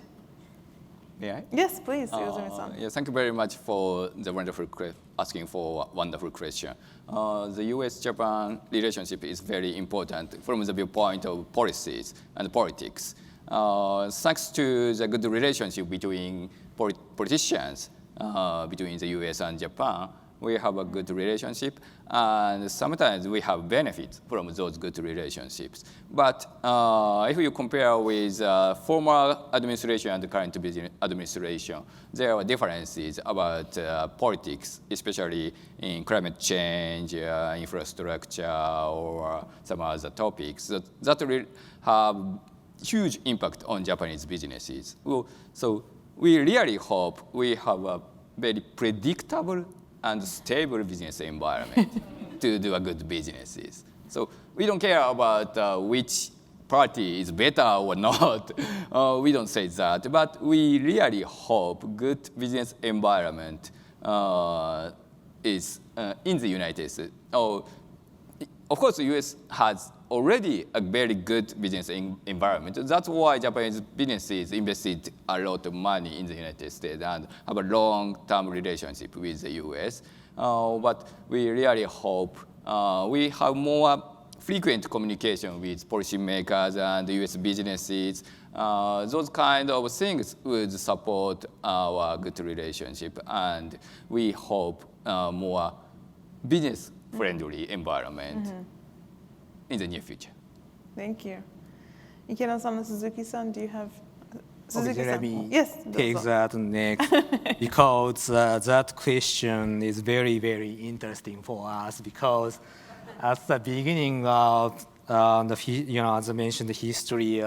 May I? Yes, please. Uzumi-san. Yeah, thank you very much for the asking for a wonderful question. The U.S.-Japan relationship is very important from the viewpoint of policies and politics. Thanks to the good relationship between politicians between the U.S. and Japan, we have a good relationship, and sometimes we have benefits from those good relationships. But if you compare with former administration and the current administration, there are differences about politics, especially in climate change, infrastructure, or some other topics that will have huge impact on Japanese businesses. So we really hope we have a very predictable and stable business environment to do a good businesses. So we don't care about which party is better or not. We don't say that, but we really hope good business environment is in the United States. Of course, the U.S. has already a very good business environment. That's why Japanese businesses invested a lot of money in the United States and have a long-term relationship with the U.S. But we really hope we have more frequent communication with policymakers and U.S. businesses. Those kind of things would support our good relationship, and we hope more business-friendly environment in the near future. Thank you. Ikeno-san and Suzuki-san, do you have... Okay, let me Yes, take that next because that question is very, very interesting for us because at the beginning of as I mentioned, the history,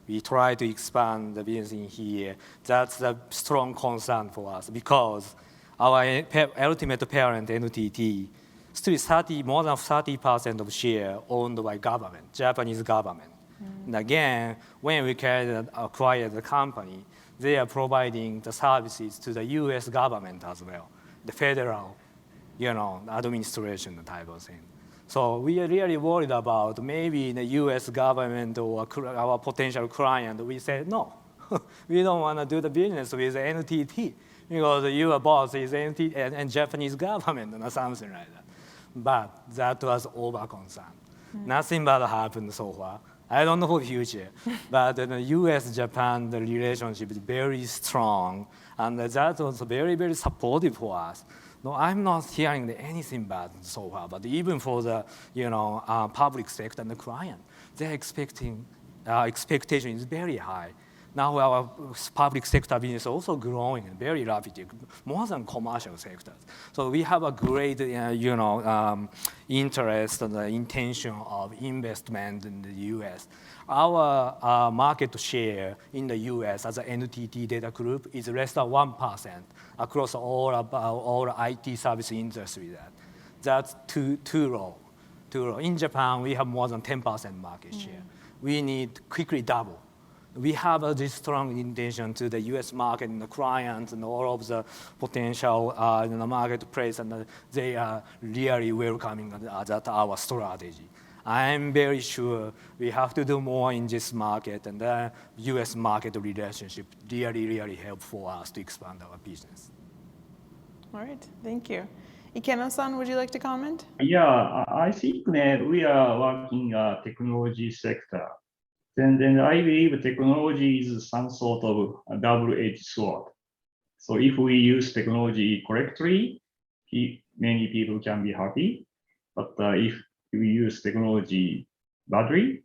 we try to expand the business in here. That's a strong concern for us because our ultimate parent, NTT, still more than 30% of share owned by government, Japanese government. And again, when we acquired the company, they are providing the services to the U.S. government as well, the federal, administration type of thing. So we are really worried about maybe the U.S. government or our potential client. We said, no, we don't want to do the business with NTT because your boss is NTT and Japanese government or something like that. But that was over concern. Nothing bad happened so far. I don't know for the future, but the U.S.-Japan relationship is very strong, and that was very, very supportive for us. No, I'm not hearing anything bad so far, but even for the public sector and the client, their expectation is very high. Now our public sector business is also growing very rapidly, more than commercial sectors. So we have a great, interest and intention of investment in the U.S. Our market share in the U.S. as an NTT data group is less than 1% across all IT service industry. That's too low. In Japan, we have more than 10% market share. We need quickly double. We have this strong intention to the U.S. market and the clients and all of the potential marketplace, and they are really welcoming that our strategy. I'm very sure we have to do more in this market, and the U.S. market relationship really, really helpful us to expand our business. All right, thank you. Ikeno-san, would you like to comment? Yeah, I think we are working technology sector. Then I believe technology is some sort of a double-edged sword. So if we use technology correctly, many people can be happy. But if we use technology badly,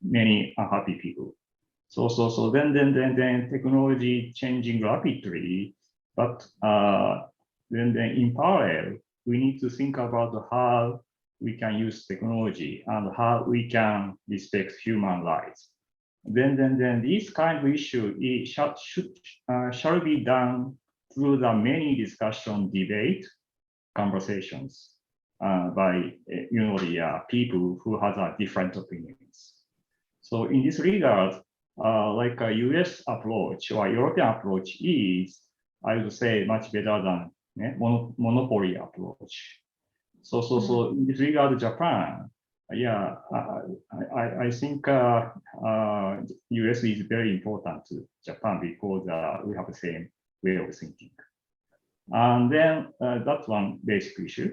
many unhappy people. So then technology changing rapidly. But then in parallel, we need to think about how we can use technology and how we can respect human rights. Then this kind of issue shall be done through the many discussion, debate, conversations by the people who have different opinions. So in this regard, like a U.S. approach or European approach is, I would say, much better than monopoly approach. So in this regard, Japan, yeah, I think US is very important to Japan because we have the same way of thinking. And then that's one basic issue.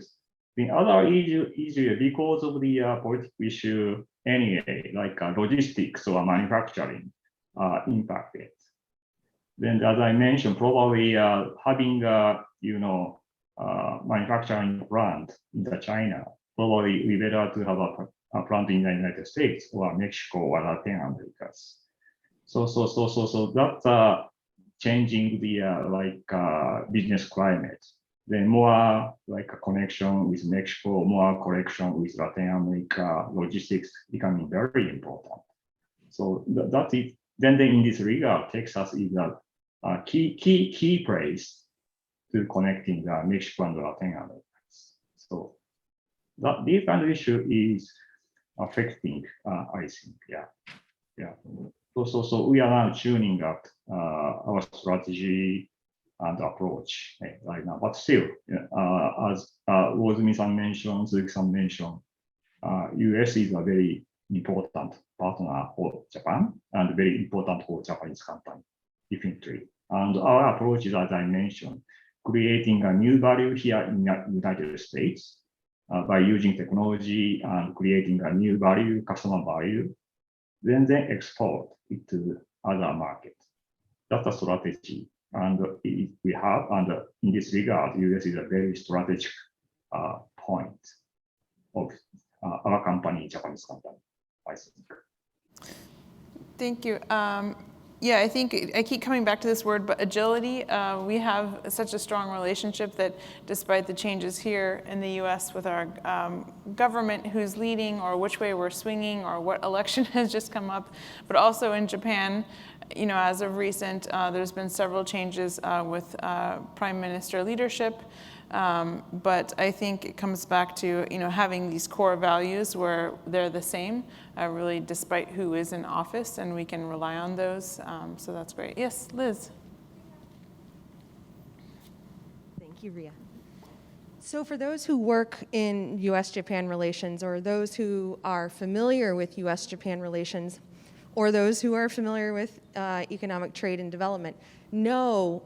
The other issue because of the political issue anyway, like logistics or manufacturing impacted. Then, as I mentioned, probably having manufacturing plant in China, probably we better to have a plant in the United States or Mexico or Latin America. So that's changing the business climate. Then more like a connection with Mexico, more connection with Latin America, logistics becoming very important. So that's it. Then in this regard, Texas is a key place to connecting Mexico and Latin America. So this kind of issue is affecting, I think, yeah. So we are now tuning up our strategy and approach right now. But still, as Wozumi-san mentioned, Suzuki-san mentioned, US is a very important partner for Japan and very important for Japanese company, definitely. And our approach is, as I mentioned, creating a new value here in the United States by using technology and creating a new value, customer value, then export it to other markets. That's a strategy. And we have, and in this regard, US is a very strategic point of our company, Japanese company, I think. Thank you. Yeah, I think I keep coming back to this word, but agility. We have such a strong relationship that despite the changes here in the US with our government who's leading or which way we're swinging or what election has just come up, but also in Japan, as of recent, there's been several changes with Prime Minister leadership. But I think it comes back to having these core values where they're the same, really, despite who is in office, and we can rely on those. So that's great. Yes, Liz. Thank you, Ria. So for those who work in U.S.-Japan relations, or those who are familiar with U.S.-Japan relations, or those who are familiar with economic trade and development, know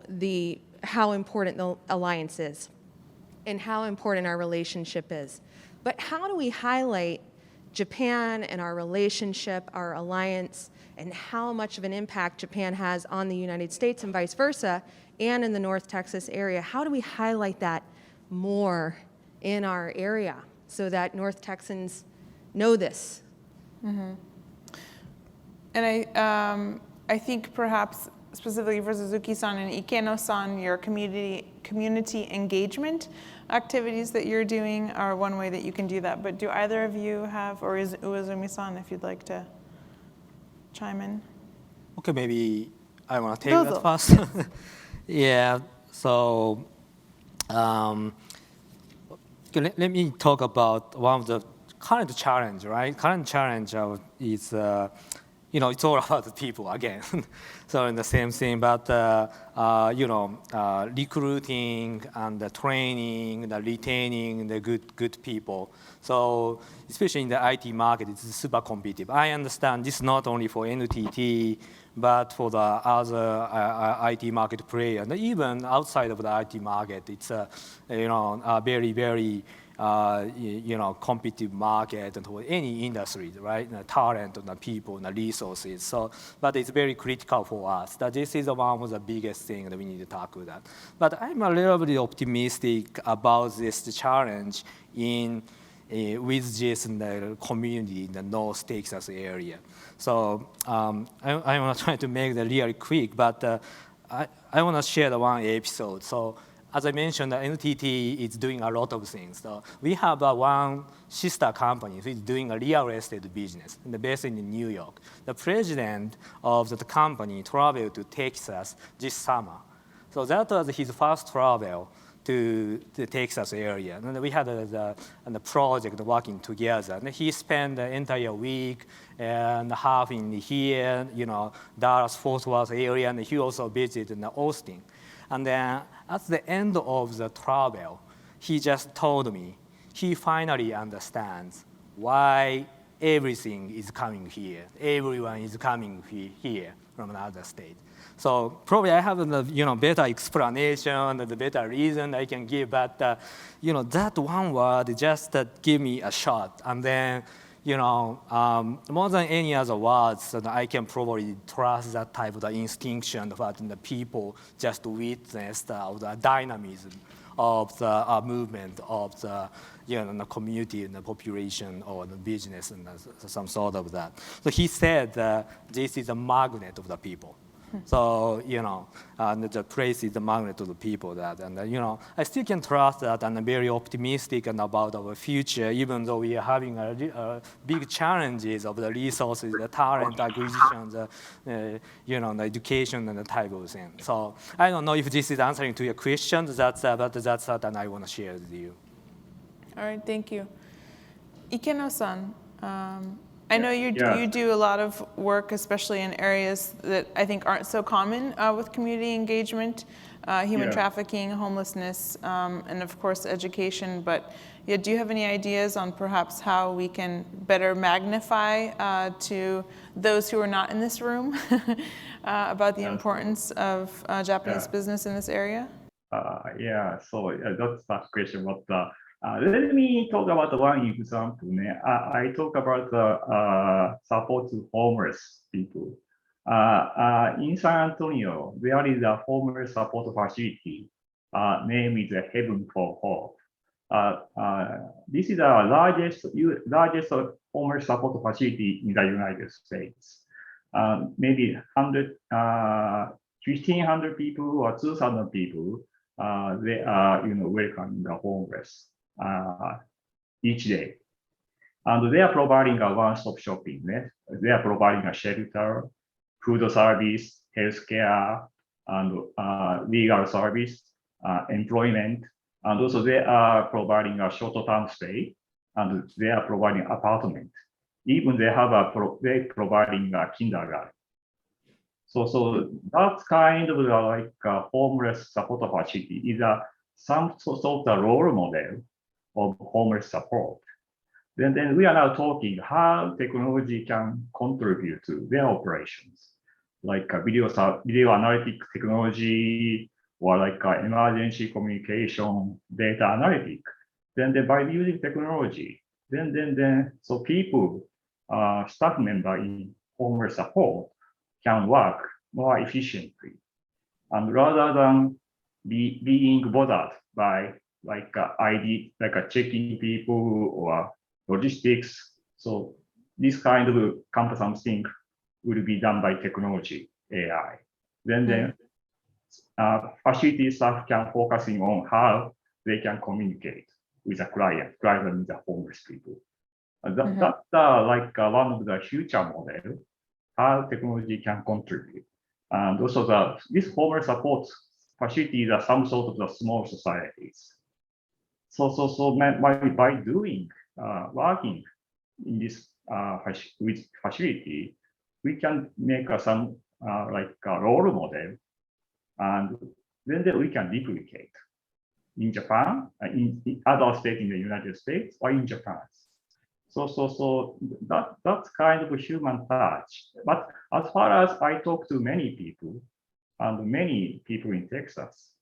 how important the alliance is and how important our relationship is. But how do we highlight Japan and our relationship, our alliance, and how much of an impact Japan has on the United States and vice versa, and in the North Texas area? How do we highlight that more in our area so that North Texans know this? Mm-hmm. And I think perhaps specifically for Suzuki-san and Ikeno-san, your community engagement activities that you're doing are one way that you can do that. But do either of you have, or is Uezumi-san, if you'd like to chime in? Okay, maybe I want to take that first. Yeah, so let me talk about one of the current challenge, right? Current challenge is it's all about the people again. So in the same thing, but recruiting and the training, the retaining the good people. So especially in the IT market, it's super competitive. I understand this not only for NTT, but for the other IT market player, and even outside of the IT market, it's a very, very competitive market and for any industry, right? The talent and the people and the resources. So, but it's very critical for us that this is one of the biggest things that we need to tackle that. But I'm a little bit optimistic about this challenge with this in the community in the North Texas area. So I want to try to make that really quick, but I want to share the one episode. So as I mentioned, the NTT is doing a lot of things. So we have one sister company who is doing a real estate business, based in New York. The president of the company traveled to Texas this summer. So that was his first travel to the Texas area. And we had the project working together. And he spent the entire week and a half in here, Dallas-Fort Worth area, and he also visited Austin. And then at the end of the travel, he just told me, he finally understands why everything is coming here. Everyone is coming here from another state. So probably I have a better explanation and the better reason I can give, but that one word just give me a shot, and then more than any other words, I can probably trust that type of the instinction that the people just witnessed of the dynamism of the movement of the the community and the population or the business and some sort of that. So he said this is a magnet of the people. So, and the place is the magnet of the people that, and I still can trust that, and I'm very optimistic and about our future, even though we are having a big challenges of the resources, the talent acquisition, the education and the type of thing. So I don't know if this is answering to your question, but that's something I want to share with you. All right, thank you. Ikeno-san, I know you do a lot of work, especially in areas that I think aren't so common with community engagement, human trafficking, homelessness, and of course education. But do you have any ideas on perhaps how we can better magnify to those who are not in this room about the importance of Japanese business in this area? So that's that question. Let me talk about one example. I talk about the support to homeless people. In San Antonio, there is a homeless support facility. Name is Heaven for Hope. This is the largest homeless support facility in the United States. Maybe 1,500 people or 2,000 people. They are welcoming the homeless each day, and they are providing a one-stop shopping. They are providing a shelter, food service, healthcare, and legal service, employment, and also they are providing a short-term stay, and they are providing apartment. Even they have they providing a kindergarten. So that kind of like homeless support facility is some sort of the role model of homeless support. Then we are now talking how technology can contribute to their operations, like video analytic technology or like emergency communication, data analytic. Then by using technology, so people, staff member in homeless support can work more efficiently, and rather than being bothered by checking people or logistics. So this kind of cumbersome thing will be done by technology, AI. Then facility staff can focusing on how they can communicate with the client rather than the homeless people. That's one of the future model, how technology can contribute. And also this homeless support facilities are some sort of the small societies. So by doing working in this with facility, we can make some like a role model, and then we can replicate in Japan, in other states in the United States, or in Japan. So that's kind of a human touch. But as far as I talk to many people, and many people in Texas,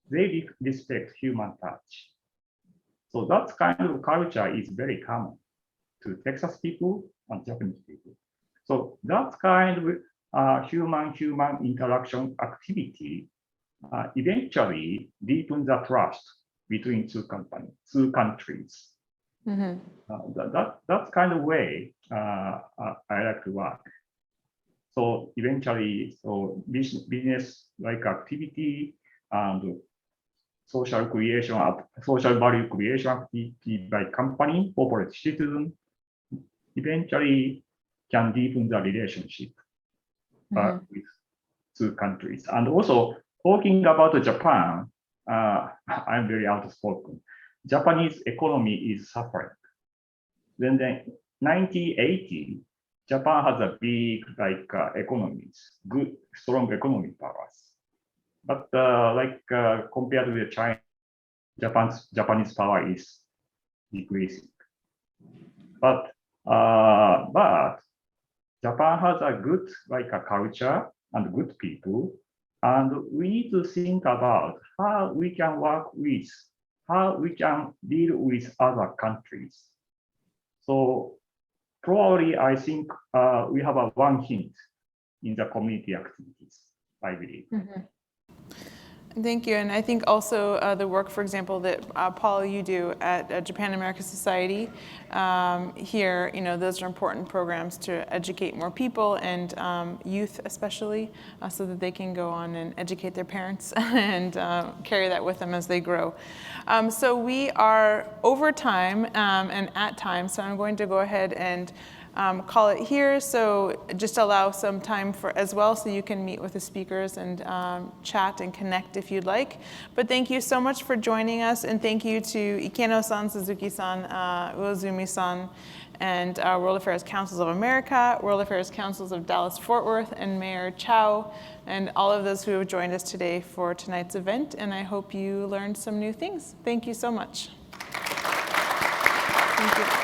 they respect human touch. So that kind of culture is very common to Texas people and Japanese people. So that kind of human interaction activity eventually deepens the trust between two countries. Mm-hmm. That kind of way I like to work. So eventually, business like activity and social value creation activity by company, corporate citizen, eventually can deepen the relationship with two countries. And also talking about Japan, I'm very outspoken. Japanese economy is suffering. Then 1980, Japan has a big economies, good, strong economic powers. But compared with China, Japanese power is decreasing. But Japan has a good a culture and good people, and we need to think about how we can work with, how we can deal with other countries. So probably I think we have one hint in the community activities, I believe. Thank you. And I think also the work, for example, that Paul, you do at Japan America Society here, those are important programs to educate more people and youth especially, so that they can go on and educate their parents and carry that with them as they grow. So we are over time and at time, so I'm going to go ahead and call it here. So just allow some time for as well so you can meet with the speakers and chat and connect if you'd like. But thank you so much for joining us, and thank you to Ikeno-san, Suzuki-san, Uozumi-san, and World Affairs Councils of America, World Affairs Councils of Dallas-Fort Worth, and Mayor Chow, and all of those who have joined us today for tonight's event. And I hope you learned some new things. Thank you so much. Thank you.